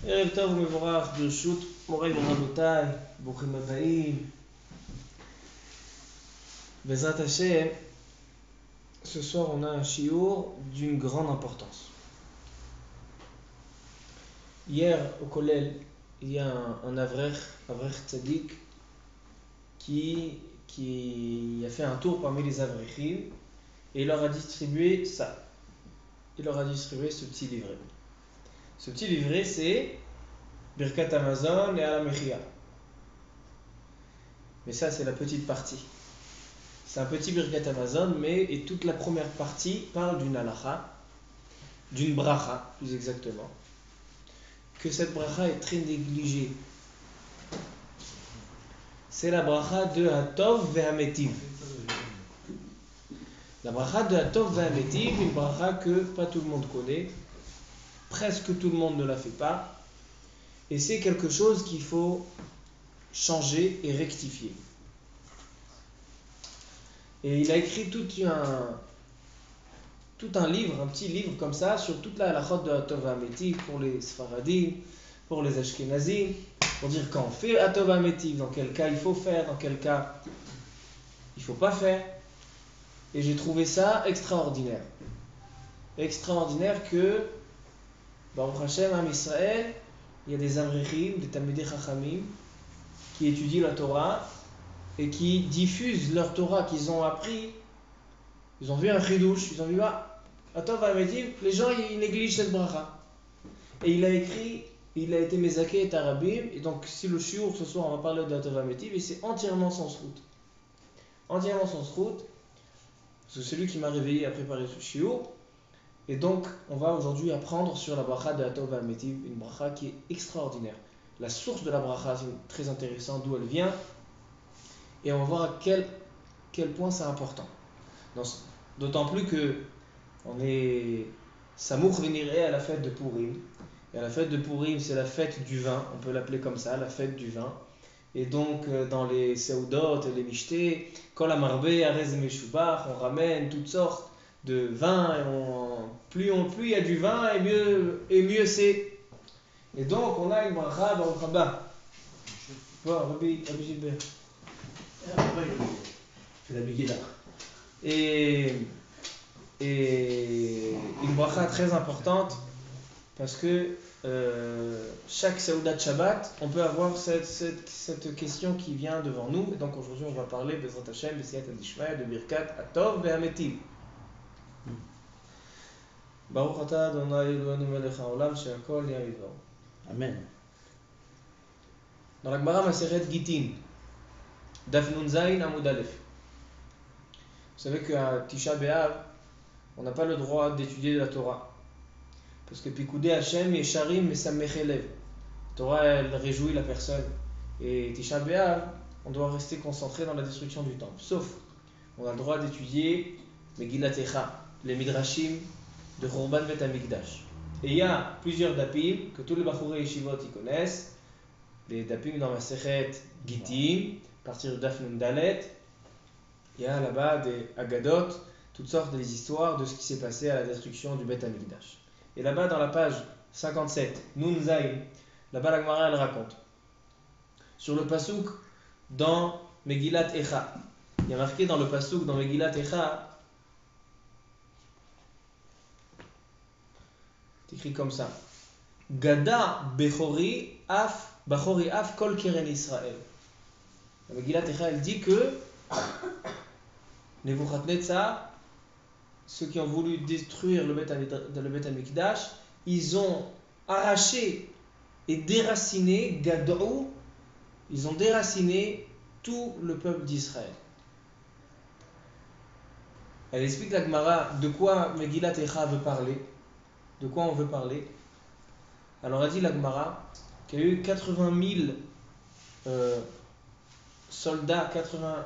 ערב טוב ומבורך, ברשות מוריי ורבותיי, ברוכים הבאים. Bezrat Hashem, ce soir on a un shiur d'une grande importance. Hier au Kollel, il y a un Avrech Tzadik qui a fait un tour parmi les Avrechim et il leur a distribué ça. Il leur a distribué ce petit livret. Ce petit livret, c'est Birkat Hamazon et Alamechia. Mais ça, c'est la petite partie. C'est un petit Birkat Hamazon, et toute la première partie parle d'une halacha, d'une bracha, plus exactement. Que cette bracha est très négligée. C'est la bracha de Hatov ve'Hametiv. La bracha de Hatov ve'Hametiv, une bracha que pas tout le monde connaît, presque tout le monde ne la fait pas, et c'est quelque chose qu'il faut changer et rectifier. Et il a écrit tout un livre, un petit livre comme ça, sur toute la halachot de Hatov ve'Hametiv pour les Sfaradim, pour les Ashkenazim, pour dire quand on fait Hatov ve'Hametiv, dans quel cas il faut faire, dans quel cas il ne faut pas faire. Et j'ai trouvé ça extraordinaire. Extraordinaire que, Baruch Hashem, Am Israël, il y a des Amrechim, des Talmidei Chachamim, qui étudient la Torah et qui diffusent leur Torah qu'ils ont appris. Ils ont vu un chidouche, ils ont vu, Hatov ve'Hametiv, les gens ils négligent cette bracha. Et il a écrit, il a été Mezaké et Tarabim, et donc si le shiur ce soir on va parler de Hatov ve'Hametiv, et c'est entièrement sans route. Entièrement sans route. C'est celui qui m'a réveillé à préparer ce shiur. Et donc, on va aujourd'hui apprendre sur la bracha de Hatov ve'Hametiv, une bracha qui est extraordinaire. La source de la bracha, c'est très intéressant, d'où elle vient. Et on va voir à quel point c'est important. D'autant plus que on est Samour Véniré à la fête de Purim. Et à la fête de Purim, c'est la fête du vin, on peut l'appeler comme ça, la fête du vin. Et donc, dans les Seudot et les Mishté, Kol Amarbé, Arez et Meshubach, on ramène toutes sortes de vins. Et plus il y a du vin, et mieux c'est. Et donc, on a une bracha dans le Rabbah. Bon, Rabbi Gilbert. C'est la Megillah. Et une bracha très importante, parce que chaque Seudat Shabbat, on peut avoir cette question qui vient devant nous. Et donc aujourd'hui, on va parler Bezrat Hashem, B'siyata Dishmaya, de Birkat Hatov ve'Hametiv. Baruch Ata Adonai Eloheinu melech haolam she'akol nהיה bidvaro. Amen. Dans la Gemara Maseret Gittin, Daf Nun Zayin Amud Aleph. Vous savez qu'à Tisha B'Av, on n'a pas le droit d'étudier la Torah. Parce que Pikoudé Hashem Yesharim Mesamech Elev. La Torah, elle réjouit la personne. Et Tisha B'Av, on doit rester concentré dans la destruction du temple. Sauf, on a le droit d'étudier Megillat Echa, les Midrashim de Khurban Bet HaMikdash. Et il y a plusieurs dapim que tous les Bachurei Yeshivot y connaissent. Les dapim dans la Masechet Gittin, à partir de Daf Nun Dalet. Il y a là-bas des Agadot, toutes sortes des histoires de ce qui s'est passé à la destruction du Bet HaMikdash. Et là-bas, dans la page 57, Nun Zayin, là-bas la Gemara elle raconte. Sur le pasouk dans Megillat Echa, il y a marqué dans le pasouk dans Megillat Echa, c'est écrit comme ça. Gada Bechori Af Kol Keren Israël. La Megillat Echa elle dit que Nebuchadnezzar, ceux qui ont voulu détruire le Bet HaMikdash, ils ont arraché et déraciné Gadou, ils ont déraciné tout le peuple d'Israël. Elle explique la Gemara de quoi Megillat Echa veut parler, de quoi on veut parler. Alors elle dit la Gemara qu'il y a eu 80 000 soldats, 80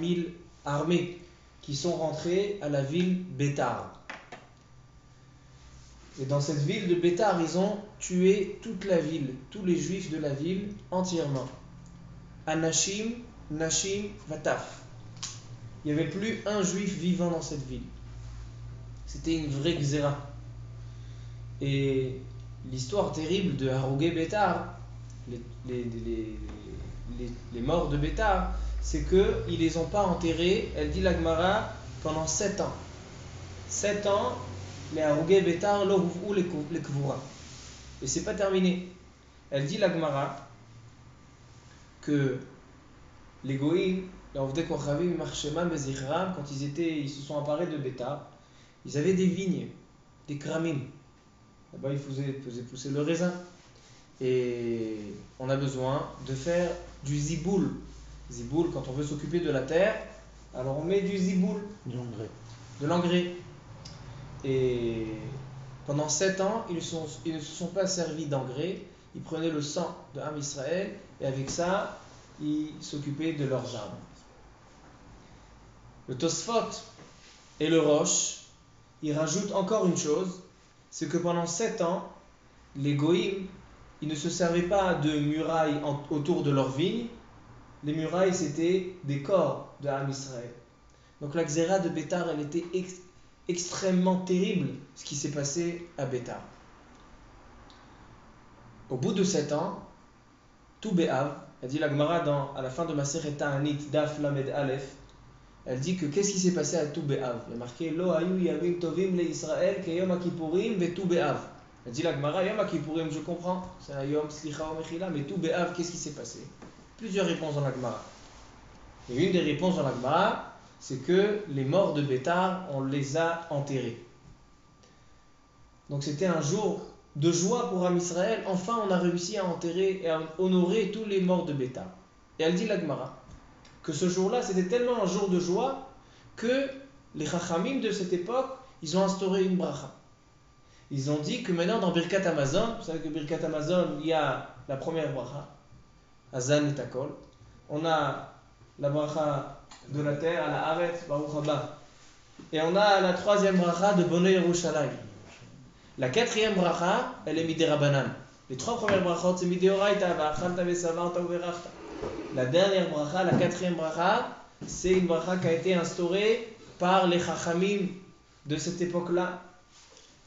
000 armées qui sont rentrées à la ville Bétar. Et dans cette ville de Bétar, ils ont tué toute la ville, tous les juifs de la ville entièrement. Anashim, Nashim, Vataf. Il n'y avait plus un juif vivant dans cette ville. C'était une vraie xéra. Et l'histoire terrible de Harugé Bétar, les, les, les, les morts de Bétar, c'est qu'ils les ont pas enterrés, elle dit la Gemara, pendant 7 ans. 7 ans, les Harugé Bétar, ou les Kvura. Et c'est pas terminé. Elle dit la Gemara que les Goïms, quand ils se sont emparés de Bétar, ils avaient des vignes, des kramim. Là-bas, ils faisaient pousser le raisin. Et on a besoin de faire du ziboul. Ziboul, quand on veut s'occuper de la terre, alors on met du ziboul. De l'engrais. Et pendant 7 ans, ils ne se sont pas servis d'engrais. Ils prenaient le sang de Ham Israël et avec ça, ils s'occupaient de leurs arbres. Le Tosfot et le Rosh, ils rajoutent encore une chose, c'est que pendant 7 ans, les Goïms, ils ne se servaient pas de murailles autour de leurs vignes. Les murailles, c'était des corps de Ham Israël. Donc la Xéra de Bétar, elle était extrêmement terrible, ce qui s'est passé à Bétar. Au bout de 7 ans, tout Béav, elle dit la Gemara à la fin de Masechet Ta'anit, Daf Lamed Aleph, elle dit que qu'est-ce qui s'est passé à tout Béav? Il y a marqué Lo hayu yamim tovim le Israël ke yom ha-kippurim ve tout Béav. Elle dit la Gemara, Yom ha-kippurim, je comprends, c'est un Yom Slicha ou Mechila, mais tout Béav, qu'est-ce qui s'est passé? Plusieurs réponses dans la Gemara. Et une des réponses dans la Gemara, c'est que les morts de Bétar, on les a enterrés. Donc c'était un jour de joie pour Am Israël. Enfin, on a réussi à enterrer et à honorer tous les morts de Bétar. Et elle dit la Gemara que ce jour-là, c'était tellement un jour de joie que les Chachamim de cette époque, ils ont instauré une bracha. Ils ont dit que maintenant dans Birkat Hamazon, vous savez que Birkat Hamazon, il y a la première bracha, Hazan et Takol. On a la bracha de la terre, à la Haaretz, Baruch Haba. Et on a la troisième bracha de Bonei Yerushalayim. La quatrième bracha, elle est Midei Rabbanan. Les 3 premières brachot, c'est Midei Oraita, Va'achalta ve'savarta u'verachta. La dernière bracha, la quatrième bracha, c'est une bracha qui a été instaurée par les Chachamim de cette époque-là.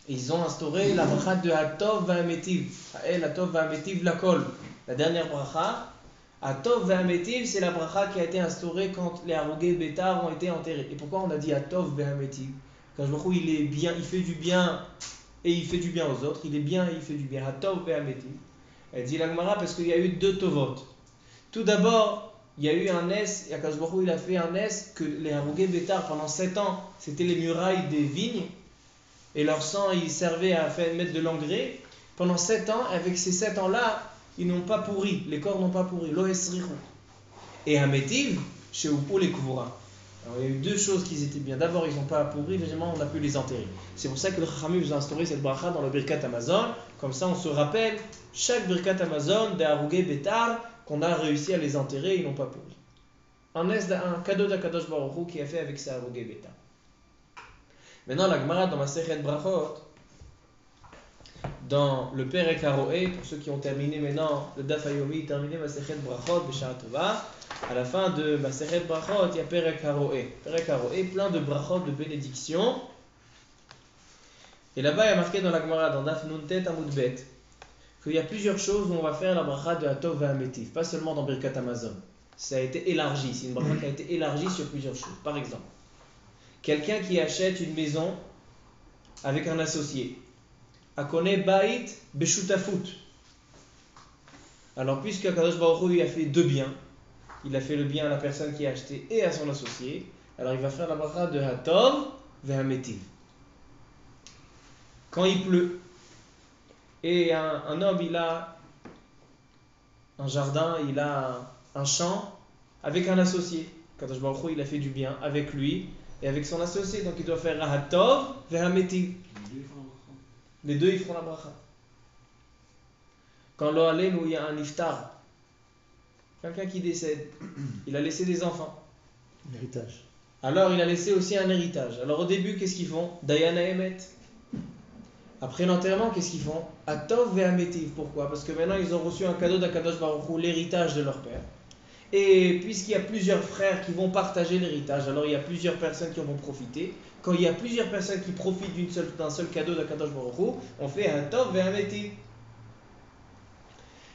Ils ont instauré la bracha de Hatov va'ametiv. Ha'el Hatov va'ametiv lakol. La dernière bracha, Hatov va'ametiv, c'est la bracha qui a été instaurée quand les Harugé Bétar ont été enterrés. Et pourquoi on a dit Hatov va'ametiv? Quand je me trouve, il est bien, il fait du bien et il fait du bien aux autres. Il est bien et il fait du bien. Hatov va'ametiv. Elle dit la Gemara parce qu'il y a eu 2 tovot. Tout d'abord, il y a eu un nes, et Akadosh Baruch Hu, il a fait un nes que les Harugé Bétar pendant 7 ans, c'était les murailles des vignes. Et leur sang, il servait à mettre de l'engrais. Pendant 7 ans, avec ces 7 ans-là, ils n'ont pas pourri, les corps n'ont pas pourri. Lo esrichu. Et à Métiv, chez Upo les Kvura. Alors il y a eu 2 choses qui étaient bien. D'abord, ils n'ont pas pourri, deuxièmement, on a pu les enterrer. C'est pour ça que le Chachamim vous a instauré cette bracha dans le Birkat Hamazon. Comme ça, on se rappelle chaque Birkat Hamazon des Harugé Bétar qu'on a réussi à les enterrer, ils n'ont pas pourri. Un cadeau d'Akadosh Baruch Hu qui a fait avec ces Harugé Bétar. Maintenant, la Gemara dans Masechet Brachot, dans le Perek Haroé, pour ceux qui ont terminé maintenant le Daf Hayomi, terminé Masechet Brachot, B'Shara Tova, à la fin de Masechet Brachot, il y a Perek Haroé. Perek Haroé, plein de brachot, de bénédictions. Et là-bas, il y a marqué dans la Gemara, dans Daf Nuntet Amud Bet, qu'il y a plusieurs choses où on va faire la bracha de Hatov va'ametiv, pas seulement dans Birkat Hamazon. Ça a été élargi, c'est une bracha qui a été élargie sur plusieurs choses. Par exemple, quelqu'un qui achète une maison avec un associé. Akone bait beshutafut. Alors, puisque Akadosh Baruch Hu a fait 2 biens, il a fait le bien à la personne qui a acheté et à son associé, alors il va faire la bracha de Hatov va'ametiv. Quand il pleut, et un homme, il a un jardin, il a un champ avec un associé. Akadosh Baruch Hu, il a fait du bien avec lui et avec son associé. Donc il doit faire Hatov va'ametiv. Les 2, ils feront la bracha. Quand lo alem où il y a un iftar, quelqu'un qui décède, il a laissé des enfants. L'héritage. Alors il a laissé aussi un héritage. Alors au début, qu'est-ce qu'ils font? Dayana Emet. Après l'enterrement, qu'est-ce qu'ils font? Hatov ve'ametiv. Pourquoi? Parce que maintenant ils ont reçu un cadeau d'Akadosh Baruch Hu, l'héritage de leur père. Et puisqu'il y a plusieurs frères qui vont partager l'héritage, alors il y a plusieurs personnes qui en vont profiter. Quand il y a plusieurs personnes qui profitent d'un seul cadeau d'Akadosh Baruch Hu, on fait Hatov ve'ametiv.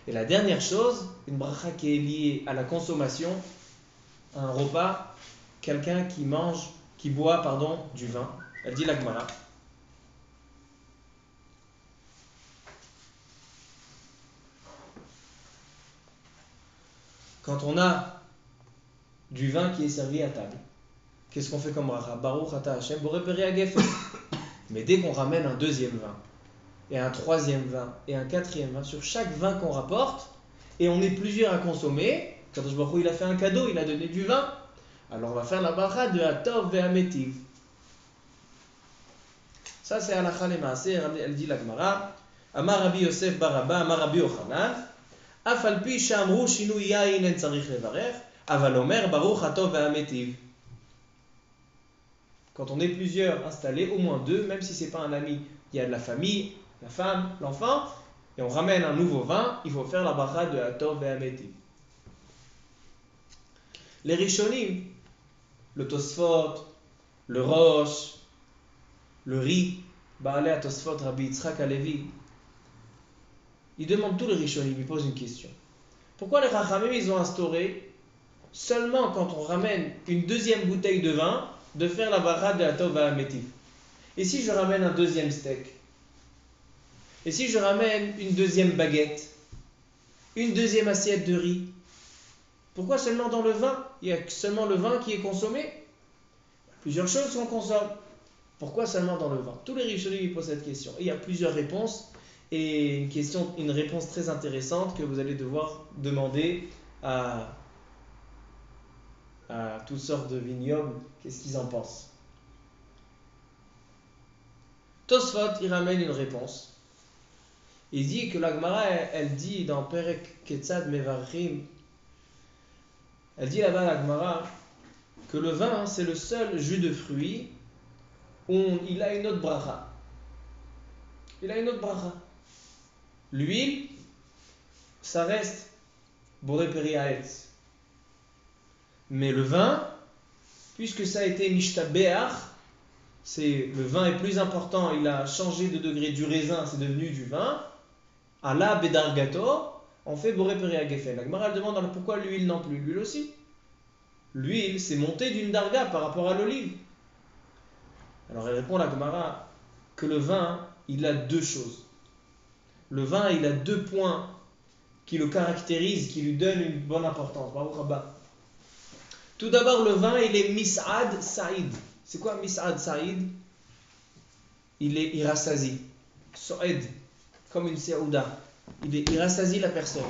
Et la dernière chose, une bracha qui est liée à la consommation, à un repas, quelqu'un qui boit du vin. Elle dit la Gemara. Quand on a du vin qui est servi à table, qu'est-ce qu'on fait comme bracha? Baruch ata Hashem boré peri hagefen. Mais dès qu'on ramène un deuxième vin, et un troisième vin, et un quatrième vin, sur chaque vin qu'on rapporte, et on est plusieurs à consommer, Kadosh Baruch Hu, il a fait un cadeau, il a donné du vin, alors on va faire la bracha de Hatov ve'Ametiv. Ça c'est halakha lema'aseh, elle dit la Gemara, Amar Rabbi Yosef bar Abba, Amar Rabbi Yochanan, Af al pi she'amru shinui yain en tzarich levarech, aval omer baruch Hatov ve'Ametiv. Quand on est plusieurs installés, au moins deux, même si ce n'est pas un ami, il y a de la famille, la femme, l'enfant, et on ramène un nouveau vin, il faut faire la bracha de Hatov ve'Ametiv. Les Rishonim, le Tosfot, le Rosh, le Ri, Baalé à Tosfot, Rabbi Yitzhak Alevi, ils demandent tous les Rishonim, ils posent une question. Pourquoi les Chachamim, ils ont instauré, seulement quand on ramène une deuxième bouteille de vin, de faire la bracha de Hatov ve'Ametiv? Et si je ramène un deuxième steak? Et si je ramène une deuxième baguette? Une deuxième assiette de riz? Pourquoi seulement dans le vin? Il y a seulement le vin qui est consommé? Plusieurs choses qu'on consomme. Pourquoi seulement dans le vin? Tous les Rishonim posent cette question. Et il y a plusieurs réponses. Et une réponse très intéressante que vous allez devoir demander à toutes sortes de vignobles, qu'est-ce qu'ils en pensent. Tosfot, il ramène une réponse. Il dit que la Gemara, elle dit dans Perek Ketzad Mevarchim, elle dit là-bas la Gemara que le vin, c'est le seul jus de fruits où il a une autre bracha. Il a une autre bracha. L'huile, ça reste boré peri haetz. Mais le vin, puisque ça a été mishtabeach, le vin est plus important, il a changé de degré du raisin, c'est devenu du vin. Ala bedargato, on fait boré peri hagefen. La Gemara elle demande alors pourquoi l'huile non plus? L'huile aussi. L'huile, c'est monté d'une darga par rapport à l'olive. Alors elle répond la Gemara que le vin, il a deux choses. Le vin, il a deux points qui le caractérisent, qui lui donnent une bonne importance. Baruch Haba. Tout d'abord, le vin, il est mis'ad sa'id. C'est quoi mis'ad sa'id? Il rassasie. So'ed, comme une se'ouda. Il rassasie la personne.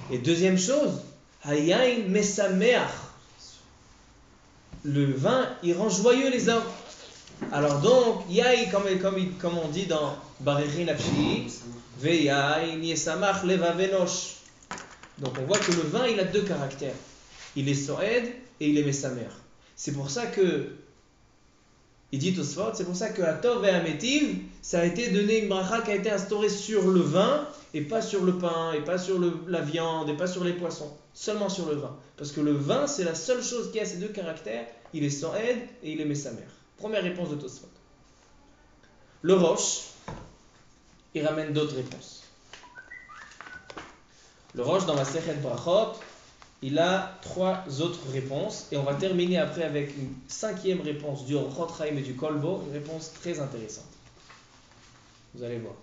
Et deuxième chose, hayain mesameach. Le vin, il rend joyeux les hommes. Alors donc, yaï, comme on dit dans Barechi Nafshi, veyaï yesamach levavenosh. Donc on voit que le vin, il a deux caractères. Il est so'ed et il est mesamer. C'est pour ça que, il dit Tosfot, c'est pour ça que Hatov ve'Ametiv, ça a été donné une bracha qui a été instaurée sur le vin, et pas sur le pain, et pas sur la viande, et pas sur les poissons. Seulement sur le vin. Parce que le vin, c'est la seule chose qui a ces deux caractères. Il est so'ed et il est mesamer. Première réponse de Tosfot. Le Rosh, il ramène d'autres réponses. Le Rosh, dans la Sechet Brachot, il a trois autres réponses. Et on va terminer après avec une cinquième réponse du Orchot Chaim et du Kolbo, une réponse très intéressante. Vous allez voir.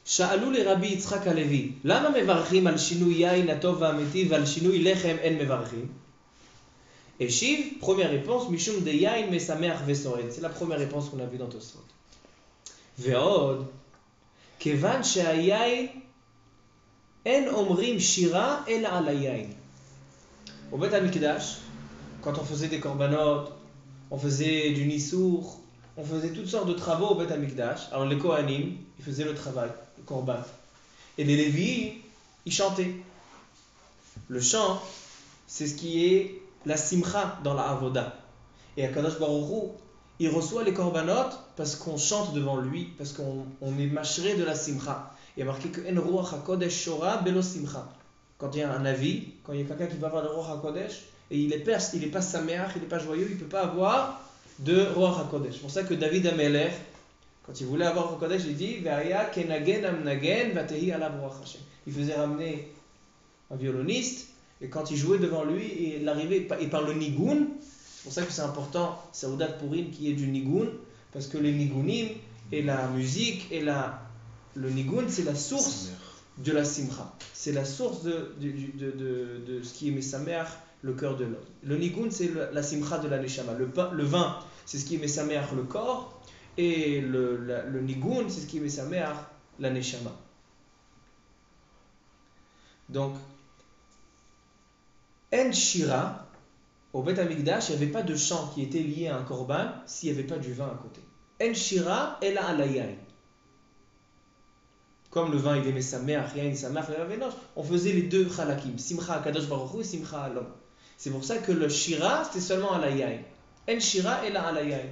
שאלו לרבי יצחק הלוי, למה מברכים על שינוי יין הטוב והאמיתי ועל שינוי לחם אין מברכים? השיב, première réponse, משום דיין משמח וסועד. C'est la première réponse qu'on a vue dans Tosfot. ועוד, כיוון שהיין אין אומרים שירה אלא על היין. Au Beth Amikdash, quand on faisait des korbanot, on faisait du nisour, on faisait toutes sortes de travaux au Beth Amikdash. Alors les Kohanim, ils faisaient le travail, le korban. Et les Lévis, ils chantaient. Le chant, c'est ce qui est la simcha dans la avoda. Et Akadosh Baruch Hu, il reçoit les korbanot parce qu'on chante devant lui, parce qu'on est mâcheré de la simcha. Il y a marqué que en ruach hakodesh shora belo simcha. Quand il y a un avis, quand il y a quelqu'un qui va avoir le ruach hakodesh, et il est pas saméach, il n'est pas joyeux, il ne peut pas avoir de Ruach HaKodesh. C'est pour ça que David Amelech, quand il voulait avoir Ruach HaKodesh, il dit Ve'aya kenagen amnagen vatehi alav Ruach Hashem. Il faisait ramener un violoniste, et quand il jouait devant lui, il arrivait, et par le nigoun, c'est pour ça que c'est important, c'est Oudat Purim qui est du nigoun, parce que les nigounim et la musique et le nigoun, c'est la source de la simcha. C'est la source de ce qui est mesameach, le cœur de l'homme. Le nigoun, c'est la simcha de la neshama. Le vin, c'est ce qui est mesameach, le corps, et le nigoun, c'est ce qui est mesameach, la neshama. Donc, En Shira, au Beth Amikdash, il n'y avait pas de chant qui était lié à un korban s'il n'y avait pas du vin à côté. En Shira, ela alayain. Comme le vin, il aimait sa mère, rien, sa mère, on faisait les deux chalakim, simcha kadosh baruch hu, simcha alom. C'est pour ça que le Shira, c'était seulement alayain. En Shira, ela alayain.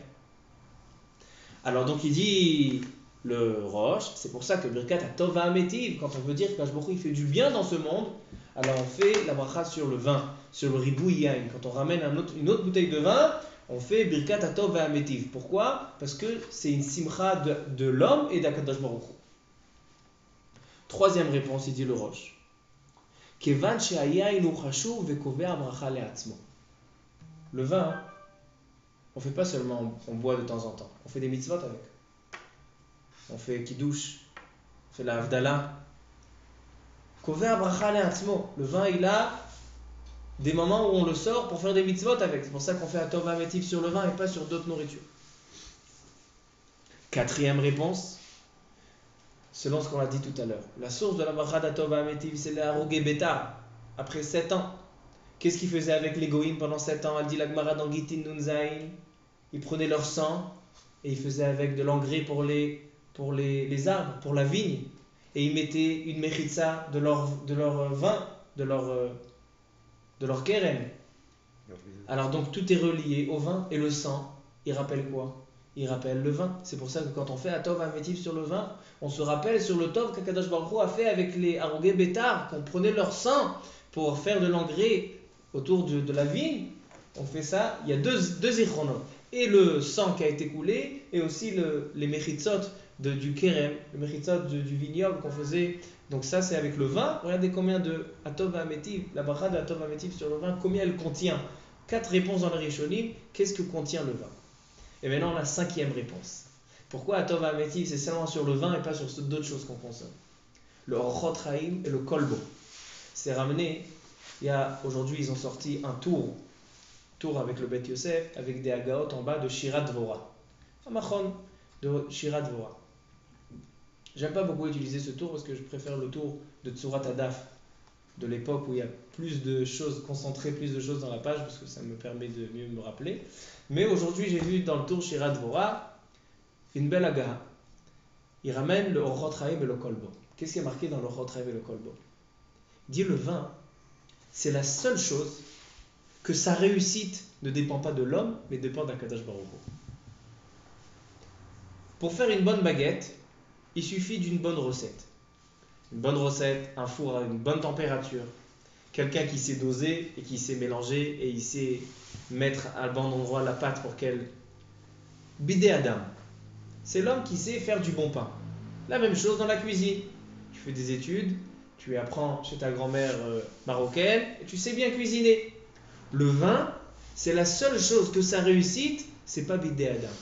Alors donc il dit le Rosh, c'est pour ça que Birkat HaTov HaMetiv, quand on veut dire qu'Akadosh Baruch Hu il fait du bien dans ce monde, alors on fait la bracha sur le vin, sur le ribou yain. Quand on ramène une autre bouteille de vin, on fait Birkat HaTov HaMetiv. Pourquoi? Parce que c'est une simcha de l'homme et d'Akadosh Baruch Hu. Troisième réponse, il dit le Rosh. Kevan shehayain hu chashuv vekovea bracha le'atzmo. Le vin, on ne fait pas seulement, on boit de temps en temps, on fait des mitzvot avec. On fait kiddush, on fait la havdalah. Kovea bracha le'atzmo. Le vin, il a des moments où on le sort pour faire des mitzvot avec. C'est pour ça qu'on fait un tov hametiv sur le vin et pas sur d'autres nourritures. Quatrième réponse, selon ce qu'on a dit tout à l'heure. La source de la bracha d'atov hametiv, c'est la harugé beta. Après 7 ans, qu'est-ce qu'ils faisaient avec les goïms pendant 7 ans? Elle dit la Gemara dans Gitin Nunzaïn. Ils prenaient leur sang et ils faisaient avec de l'engrais pour les arbres, pour la vigne. Et ils mettaient une mechitza de leur vin, de leur keren. Alors donc tout est relié au vin, et le sang, il rappelle quoi? Il rappelle le vin. C'est pour ça que quand on fait un tov hametiv sur le vin, on se rappelle sur le tov qu'Akadosh Baruch Hu a fait avec les harugé bétar, qu'on prenait leur sang pour faire de l'engrais autour de la vigne. On fait ça, il y a deux ichronos. Et le sang qui a été coulé, et aussi les mechitzot du kerem, le mechitzot du vignoble qu'on faisait. Donc ça, c'est avec le vin. Regardez combien de atov hametiv, la bracha de atov hametiv sur le vin, combien elle contient. 4 réponses dans le Rishonim. Qu'est-ce que contient le vin? Et maintenant, la 5e réponse. Pourquoi atov hametiv, c'est seulement sur le vin et pas sur d'autres choses qu'on consomme? Le orchot chaim et le kolbo. C'est ramené. Aujourd'hui, ils ont sorti un tour avec le Beth Yosef, avec des agaot en bas de Shirat Dvorah. Un machon de Shirat Dvorah. J'aime pas beaucoup utiliser ce tour parce que je préfère le tour de Tsurat Adaf, de l'époque où il y a plus de choses, concentré plus de choses dans la page, parce que ça me permet de mieux me rappeler. Mais aujourd'hui, j'ai vu dans le tour Shirat Dvorah une belle agaha. Il ramène le Orchot Chaim et le Kolbo. Qu'est-ce qui est marqué dans le Orchot Chaim et le Kolbo? Il dit le vin, c'est la seule chose que sa réussite ne dépend pas de l'homme, mais dépend d'Akadosh Baruch Hu. Pour faire une bonne baguette, il suffit d'une bonne recette. Une bonne recette, un four à une bonne température, quelqu'un qui sait doser et qui sait mélanger et il sait mettre à bon endroit la pâte pour qu'elle... Bidé Adam. C'est l'homme qui sait faire du bon pain. La même chose dans la cuisine. Tu fais des études, tu apprends chez ta grand-mère marocaine et tu sais bien cuisiner. Le vin, c'est la seule chose que sa réussite, c'est pas Bidé Adam.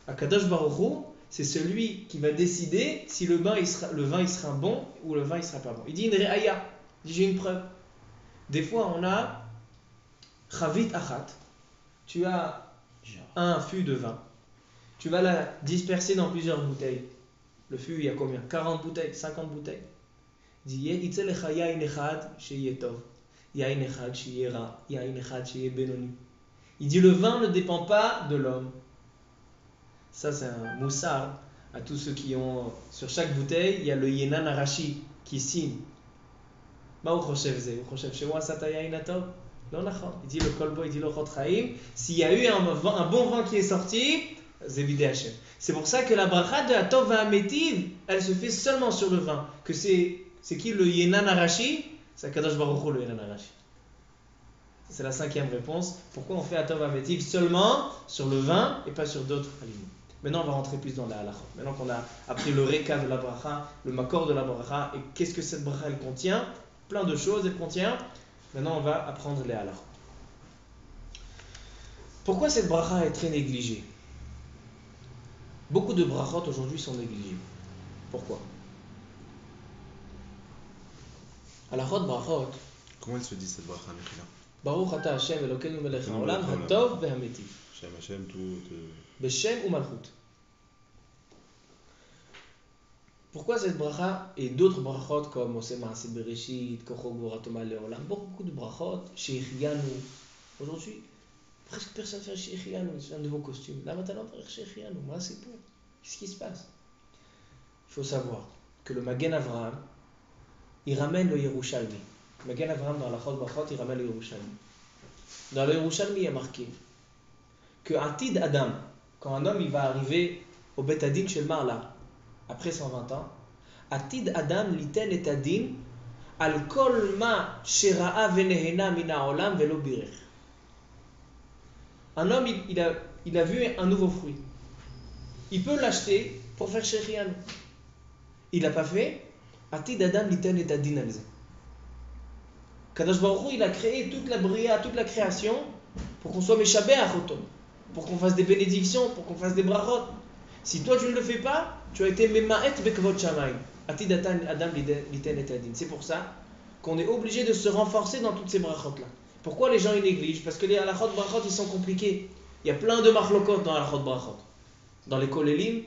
Akadosh Baruch Hu, c'est celui qui va décider si le vin il sera bon ou le vin il sera pas bon. Il dit une re'aya, il dit j'ai une preuve. Des fois on a chavit achat, tu as un fût de vin, tu vas la disperser dans plusieurs bouteilles. Le fût il y a combien? 40 bouteilles, 50 bouteilles. Il dit yitze lecha yain echad sheyeh tov. Il dit le vin ne dépend pas de l'homme. Ça c'est un moussard à tous ceux qui ont sur chaque bouteille il y a le yenan arashi qui signe. Il dit le kolbo, il dit le chot chaim. S'il y a eu un bon vin qui est sorti, c'est pour ça que la bracha de atov hametiv, elle se fait seulement sur le vin. Que c'est qui le yenan arashi? C'est Akadosh Baruch Hu le Yenan Arashi. C'est la cinquième réponse. Pourquoi on fait Atov Ametiv seulement sur le vin et pas sur d'autres aliments? Maintenant, on va rentrer plus dans la halakha. Maintenant qu'on a appris le reka de la bracha, le makor de la bracha, et qu'est-ce que cette bracha elle contient? Plein de choses elle contient. Maintenant, on va apprendre les halakha. Pourquoi cette bracha est très négligée? Beaucoup de brachot aujourd'hui sont négligées. Pourquoi? Halachot brachot. Comment elle se dit cette bracha, Mechila? Baruch ata Hashem Elokeinu melech haolam hatov vehametiv. Hashem, tout. Beshem ou malchut. Pourquoi cette bracha et d'autres brachot comme Oseh Maaseh Bereshit, Kocho Gvoratoma Leolam, beaucoup de brachot, Shechianu. Aujourd'hui, presque personne fait Shechianu, c'est un nouveau costume. Là maintenant, on fait Shechianu. Moi, c'est pour. Qu'est-ce qui se passe? Il faut savoir que le Magen Avraham, il ramène le Yerushalmi. Le Magen Avraham dans la Chod Brachot, il ramène le Yerushalmi. Dans le Yerushalmi, il y a marqué que Atid Adam, quand un homme il va arriver au Bet Adin chez le Marla, après 120 ans, Atid Adam liten et adin al kol ma shera'a venehena mina olam velo birech. Un homme il a vu un nouveau fruit. Il peut l'acheter pour faire shechianu. Il l'a pas fait. Atid Adam liten et adin al ze. Kadosh Baruch Hu, il a créé toute la bria, toute la création pour qu'on soit meshabeach oto, pour qu'on fasse des bénédictions, pour qu'on fasse des brachot. Si toi tu ne le fais pas, tu as été mema'et bekvod shamayim. Atid Adam liten et adin. C'est pour ça qu'on est obligé de se renforcer dans toutes ces brachot là. Pourquoi les gens ils négligent? Parce que les halachot brachot ils sont compliqués. Il y a plein de machlokot dans halachot brachot. Dans les kolélim,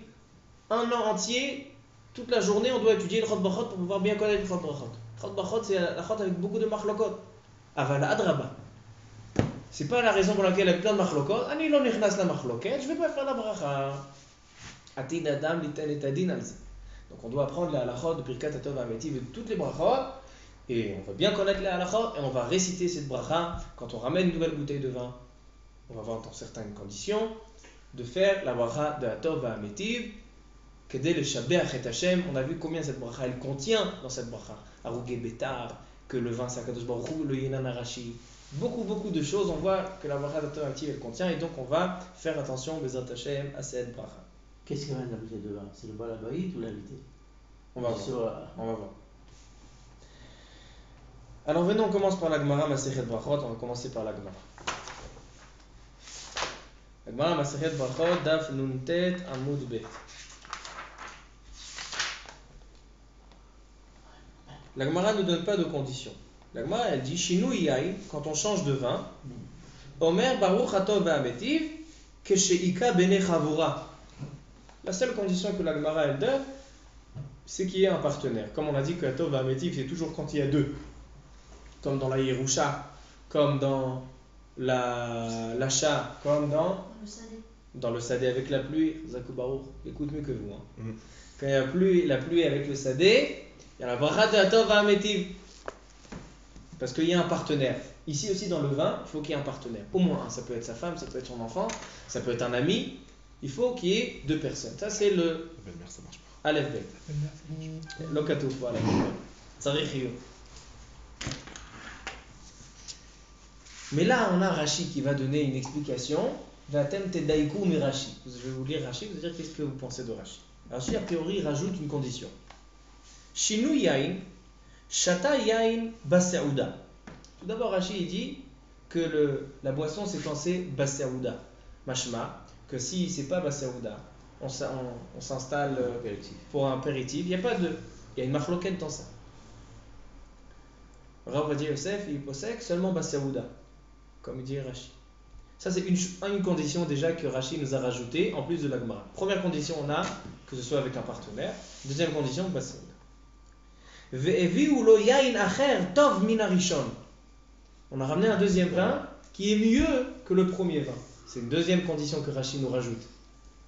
un an entier, toute la journée on doit étudier le chot brachot pour pouvoir bien connaître le chot brachot. Chot brachot c'est la chot avec beaucoup de machlokot. Aval adraba. C'est pas la raison pour laquelle il y a plein de machlokot. Ani lo nichnas la machloket, je vais pas faire la bracha. Atid Adam liten et adin al ze. Donc on doit apprendre les halachot de Birkat Atov Ametiv et de toutes les brachot. Et on va bien connaître les halachot et on va réciter cette bracha quand on ramène une nouvelle bouteille de vin. On va voir dans certaines conditions de faire la bracha de Atov Ametiv. Kedé le shabeach et Hashem. On a vu combien cette bracha elle contient dans cette bracha. Arugé betar, que le vin c'est Kadosh Baruch Hu, le yenan arashi. Beaucoup de choses. On voit que la bracha d'Atov Ametiv elle contient et donc on va faire attention Bezrat Hashem à cette bracha. Qu'est-ce qui ramène la bouteille de vin? C'est le balabaït ou l'invité? On va voir. Alors venons, on commence par la Gemara Masechet Brachot. On va commencer par la Gemara. La Gemara Masechet Brachot, Daf Nuntet Amud Bet. La Gemara ne donne pas de conditions. La Gemara elle dit Shinu Yain, quand on change de vin, Omer Baruch Atov Va'ametiv, Kesheika Bene Chavura. La seule condition que la Gemara elle donne, c'est qu'il y ait un partenaire. Comme on a dit que Atov Va'ametiv, c'est toujours quand il y a deux. Comme dans la Yerusha, comme dans l'achat, comme dans le sadé avec la pluie. Zakoubaour, écoute mieux que vous. Quand il y a la pluie avec le sadé, il y a la bracha de Atov Va'ametiv. Parce qu'il y a un partenaire. Ici aussi dans le vin, il faut qu'il y ait un partenaire. Au moins un. Ça peut être sa femme, ça peut être son enfant, ça peut être un ami. Il faut qu'il y ait deux personnes. Ça c'est le Aleph Bet. Lokatouf, voilà. Tzarich Yu. Mais là, on a Rashi qui va donner une explication. Vatem Tedaiku mi Rashi. Je vais vous lire Rashi, vous allez dire qu'est-ce que vous pensez de Rashi. Rashi, a priori, rajoute une condition. Shinu Yain, Shata Yain Basaouda. Tout d'abord, Rashi il dit que la boisson c'est quand c'est Basaouda. Mashma, que si c'est pas Basaouda, on s'installe pour un apéritif. Il y a une machloquette dans ça. Rav va dire Yosef, il possède seulement Basaouda. Comme il dit Rashi. Ça, c'est une condition déjà que Rashi nous a rajouté en plus de la Gemara. Première condition, on a que ce soit avec un partenaire. Deuxième condition, Basaouda. Ve'eviu lo yain acher tov min harishon. On a ramené un deuxième vin qui est mieux que le premier vin. C'est une deuxième condition que Rashi nous rajoute.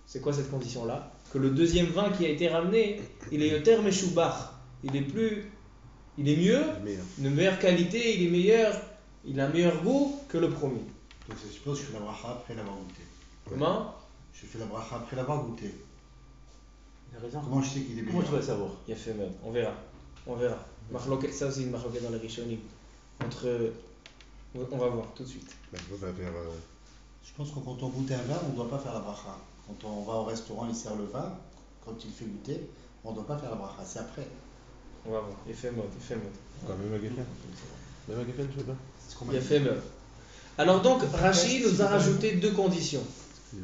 C'est quoi cette condition-là? Que le deuxième vin qui a été ramené, il est yoter meshubach. Il est mieux, de meilleure qualité, il a un meilleur goût que le premier. Donc je suppose que je fais la bracha après l'avoir goûté. Comment? Je fais la bracha après l'avoir goûté. Il a raison. Comment je sais qu'il est meilleur? Comment tu vas le savoir? Il a fait même. On verra. Ça aussi, une marloquette dans les Rishonim. Entre On va voir tout de suite. Bah, on va faire. Je pense que quand on goûte un vin, on ne doit pas faire la bracha. Quand on va au restaurant, il sert le vin. Quand il fait goûter, on ne doit pas faire la bracha. C'est après. On va voir. Effet mode. Quoi, même à Geffen Même à Geffen, je sais pas. C'est ce qu'on m'a dit. Effet mode. Alors donc, Rashi nous a rajouté deux conditions.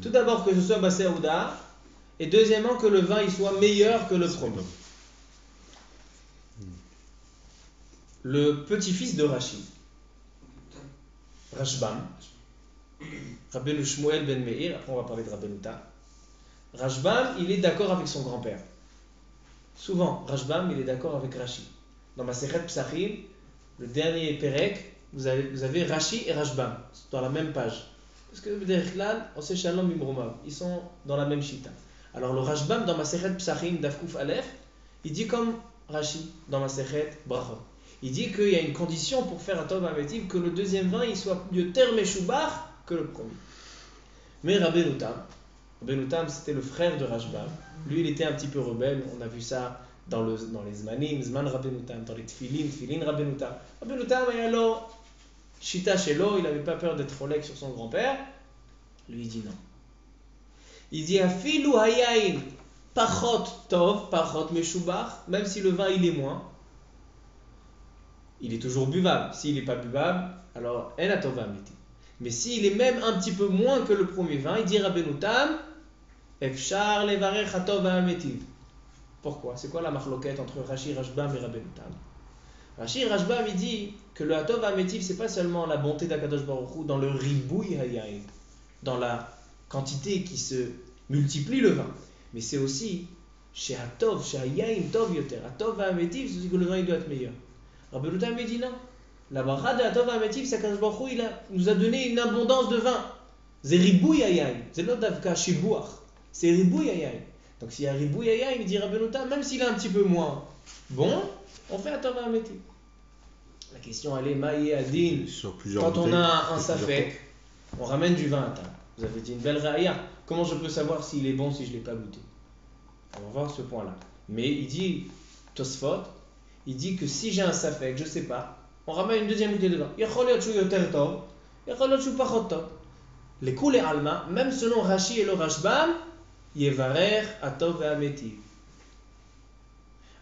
Tout d'abord que ce soit Basé Ouda, et deuxièmement que le vin il soit meilleur que le premier. Le petit-fils de Rashi, Rashbam, Rabbeinu Shmuel ben Meir, après on va parler de Rabbeinu Tam. Rashbam, il est d'accord avec son grand-père. Souvent, Rashbam, il est d'accord avec Rashi. Dans ma Sechet Psachim, le dernier Perek, vous avez Rashi et Rashbam, dans la même page. Parce que on sait Shalom Imromav, ils sont dans la même chita. Alors le Rashbam, dans ma Sechet Psachim, Dafkouf Aleph, il dit comme Rashi, dans ma Sechet Brachot. Il dit qu'il y a une condition pour faire un Tov Ametiv, que le deuxième vin il soit mieux terme Shubach que le premier. Mais Rabbeinu Tam, c'était le frère de Rashbam. Lui, il était un petit peu rebelle. On a vu ça dans les Zmanim, Zman Rabbeinu Tam, dans les Tfilin Rabbeinu Tam. Rabbeinu Tam, alors, Shita Shelo, il n'avait pas peur d'être Rolek sur son grand-père. Lui, il dit non. Il dit Afilu Hayain Pachot Tov, Pachot Meshubach, même si le vin il est moins. Il est toujours buvable. S'il n'est pas buvable, alors en atov amiti. Mais s'il est même un petit peu moins que le premier vin, il dit Rabbeinu Tam, efshar levarech atov amiti. Pourquoi? C'est quoi la marloquette entre Rashi, Rashbam et Rabbeinu Tam? Rashi, Rashbam, il dit que le atov amiti, c'est pas seulement la bonté d'Akadosh Baruch Hu dans le riboui hayaïn, dans la quantité qui se multiplie le vin, mais c'est aussi chez atov, chez hayaïn tov yoter. Atov amiti, c'est que le vin il doit être meilleur. Rabbeinu Tam dit non. La bracha de Atov Ametiv, c'est qu'Akadosh Baruch Hu, il nous a donné une abondance de vin. C'est ribouy hayaïn. C'est not davka shibuach. C'est ribouy hayaïn. Donc s'il y a ribouy hayaïn, il dit Rabbeinu Tam, même s'il est un petit peu moins bon, on fait Atov Ametiv. La question elle est maïe adin. Quand on a un safek, on ramène du vin à table. Vous avez dit une belle raya. Comment je peux savoir s'il est bon si je ne l'ai pas goûté? On va voir ce point-là. Mais il dit Tosfot. Il dit que si j'ai un safek, je ne sais pas, on ramène une deuxième bouteille de vin. Les coups, les alma, même selon Rashi et le Rashbam, yevarer atov ve'ametiv.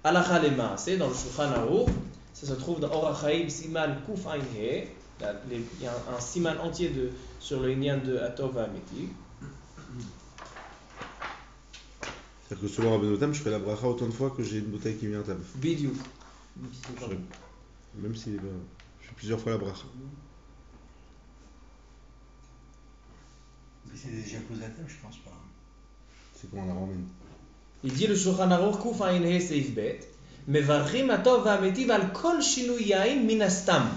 Alacha lema, c'est dans le Shulchan Aruch, ça se trouve dans Orach Chaim Siman Kuf Ein He. Il y a un siman entier sur le lien de atov ve'ametiv. C'est-à-dire que selon Rabbeinu Tam, je ferai la bracha autant de fois que j'ai une bouteille qui vient à table. Bidiouk. Même s'il est bien. Je fais plusieurs fois la bracha. Mais c'est déjà posé à table, je pense pas. C'est comment on la ramène. Il dit le Shulchan Aruch Kuf Ein He Seif Bet, mevarchim atov ve'ametiv al kol shinui yain min hastam.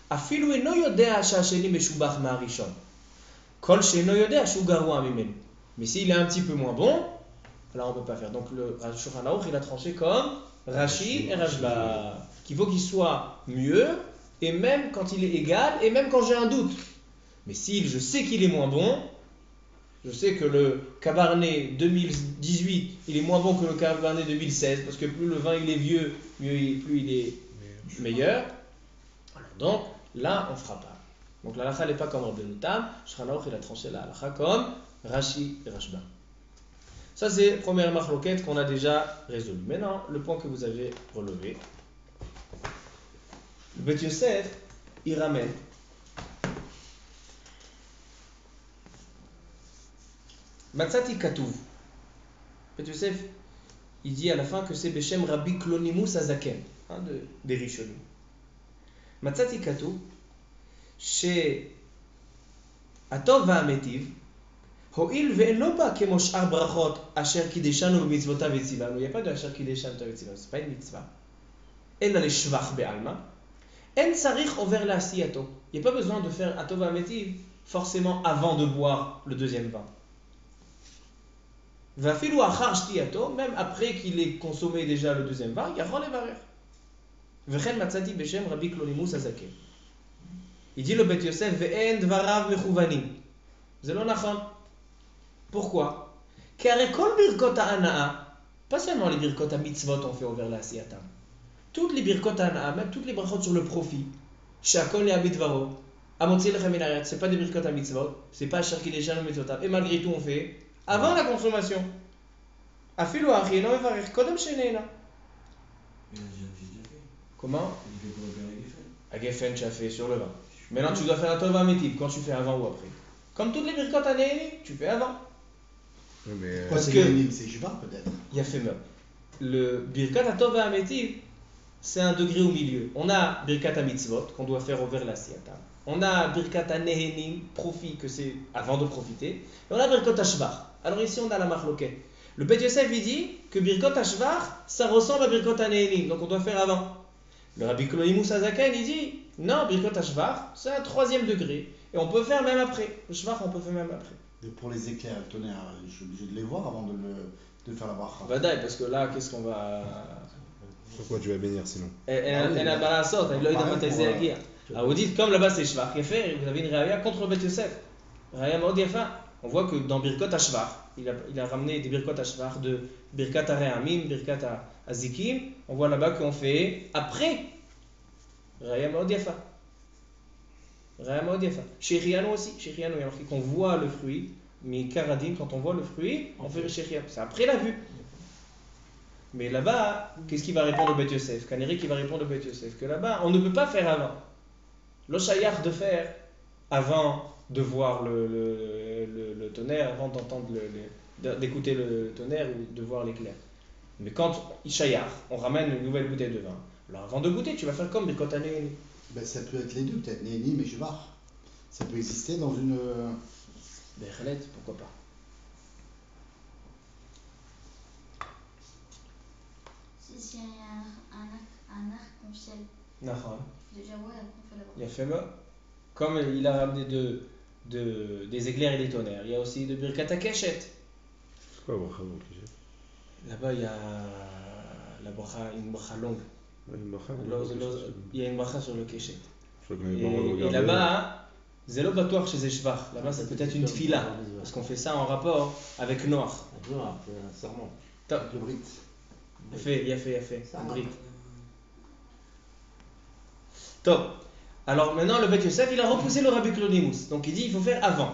Afilu eno yodea שהשני משובח מהראשון. כל שאינו יודע שהוא גרוע ממנו. Mais s'il est un petit peu moins bon, alors on ne peut pas faire. Donc le Shulchan Aruch il a tranché comme Rashi et Rashbam, qu'il faut qu'il soit mieux, et même quand il est égal, et même quand j'ai un doute. Mais si je sais qu'il est moins bon, je sais que le Cabernet 2018, il est moins bon que le Cabernet 2016, parce que plus le vin il est vieux, plus il est meilleur. Alors donc, là, on ne fera pas. Donc la halakha n'est pas comme Rabbeinu Tam, Shulchan Aruch il a tranché la halakha comme Rashi et Rashbam. Ça, c'est la première marloquette qu'on a déjà résolue. Maintenant, le point que vous avez relevé. Le Beth Yosef, il ramène Matzati Katouv. Beth Yosef, il dit à la fin que c'est Beshem Rabbi Klonimus Azaken, des Rishonim. Matzati Katouv, chez Atov va'ametiv, הואיל ואינו בא כמו שאר ברכות אשר קידשנו במצוותיו וציוונו, il n'y a pas de אשר קידשנו וציוונו, c'est pas une mitzvah, אלא לשבח בעלמא, אין צריך עובר לעשייתו, il n'y a pas besoin de faire atov va'ametiv forcément avant de boire le deuxième vin. ואפילו אחר שתייתו, même après qu'il ait consommé déjà le deuxième vin, יכול לברך. וכן מצאתי בשם רבי קלונימוס הזקן. il dit le Beth Yosef, ואין דבריו מכוונים. זה לא נכון. Pourquoi? Car kol birkot ha'ana'a, pas seulement les birkot ha'mitzvot on fait over l'asiyatam. Toutes les birkot ha'ana'a, même toutes les brachot sur le profit, shakol et abidvaro, Amotzi lechem min haaretz, c'est pas des birkot à mitzvot, c'est pas cher qu'il est cher le mitzvotav. Et malgré tout, on fait avant la consommation. Afilu achi, non mevarech, kodem sheneina. Comment? À Geffen, tu as fait sur le vin. Maintenant, tu dois faire un tova métiv quand tu fais avant ou après. Comme toutes les birkot à Nehemi, tu fais avant. Ouais, mais Quoi, Parce c'est que- unanime, c'est Juva peut-être. Il y a fait meurtre. Le birkat à tova métiv, c'est un degré au milieu. On a birkat à mitzvot qu'on doit faire over la siata. On a birkat à nehenim, profit, que c'est avant de profiter. Et on a birkat à shvar. Alors ici, on a la marloquet. Le Bet Yosef, il dit que birkat à shvar, ça ressemble à birkat à nehenim, donc on doit faire avant. Le Rabbi Klonimus Azaken, il dit non, birkat à shvar, c'est un troisième degré. Et on peut faire même après. Le shvar, on peut faire même après. Et pour les éclairs, le tonnerre, je suis obligé de les voir avant de faire la bracha. Vadaï, parce que là, qu'est-ce qu'on va. sur quoi tu vas bénir sinon? אין מה לעשות, אני לא יודע מתי זה יגיע. אבל הוא dit, comme là-bas c'est Shvach, יפה, vous avez une ראיה contre le Bet Yosef. ראיה מאוד יפה. On voit que dans Birkot HaShvach, il a ramené des Birkot HaShvach de Birkat HaRe'amim, Birkat HaZikim. On voit là-bas qu'on fait après. ראיה מאוד יפה. ראיה מאוד יפה. Shechianu aussi, Shechianu, il y a marqué qu'on voit le fruit, mais Karadim, quand on voit le fruit, on fait le Shechianu. C'est après la vue. Mais là-bas, qu'est-ce qu'il va répondre au Bet Yosef? Kaneri qui va répondre au Bet Yosef que là-bas, on ne peut pas faire avant. Lo shayach de faire avant de voir le tonnerre, avant d'entendre d'écouter le tonnerre ou de voir l'éclair. Mais quand shayach, on ramène une nouvelle bouteille de vin. Alors avant de goûter, tu vas faire comme des kotané. Ben, ça peut être les deux, peut-être Néhénim et Juva. Ça peut exister dans une. Berlet, pourquoi pas? Si il y a un arc-en-ciel, Nahon. déjà ouais, après on fait la bracha. Il a fait mort. Comme il a ramené des éclairs et des tonnerres, il y a aussi de Birkat HaKeshet. C'est quoi bracha donc? Là-bas, il y a la bracha, une bracha longue. Ouais, une bracha, Il y a une bracha sur le Keshet. Je crois qu'on avait pas le droit de Et regarder. là-bas, Zélo Batoir chez Eshvach. Là-bas, c'est peut-être une fila. Parce qu'on fait ça en rapport avec Noach. C'est un serment. Top. Le Brit. Il a fait. Un brit. Top. Alors maintenant, le Bet Yosef, il a repoussé le Rabbi Klonimus. Donc il dit il faut faire avant.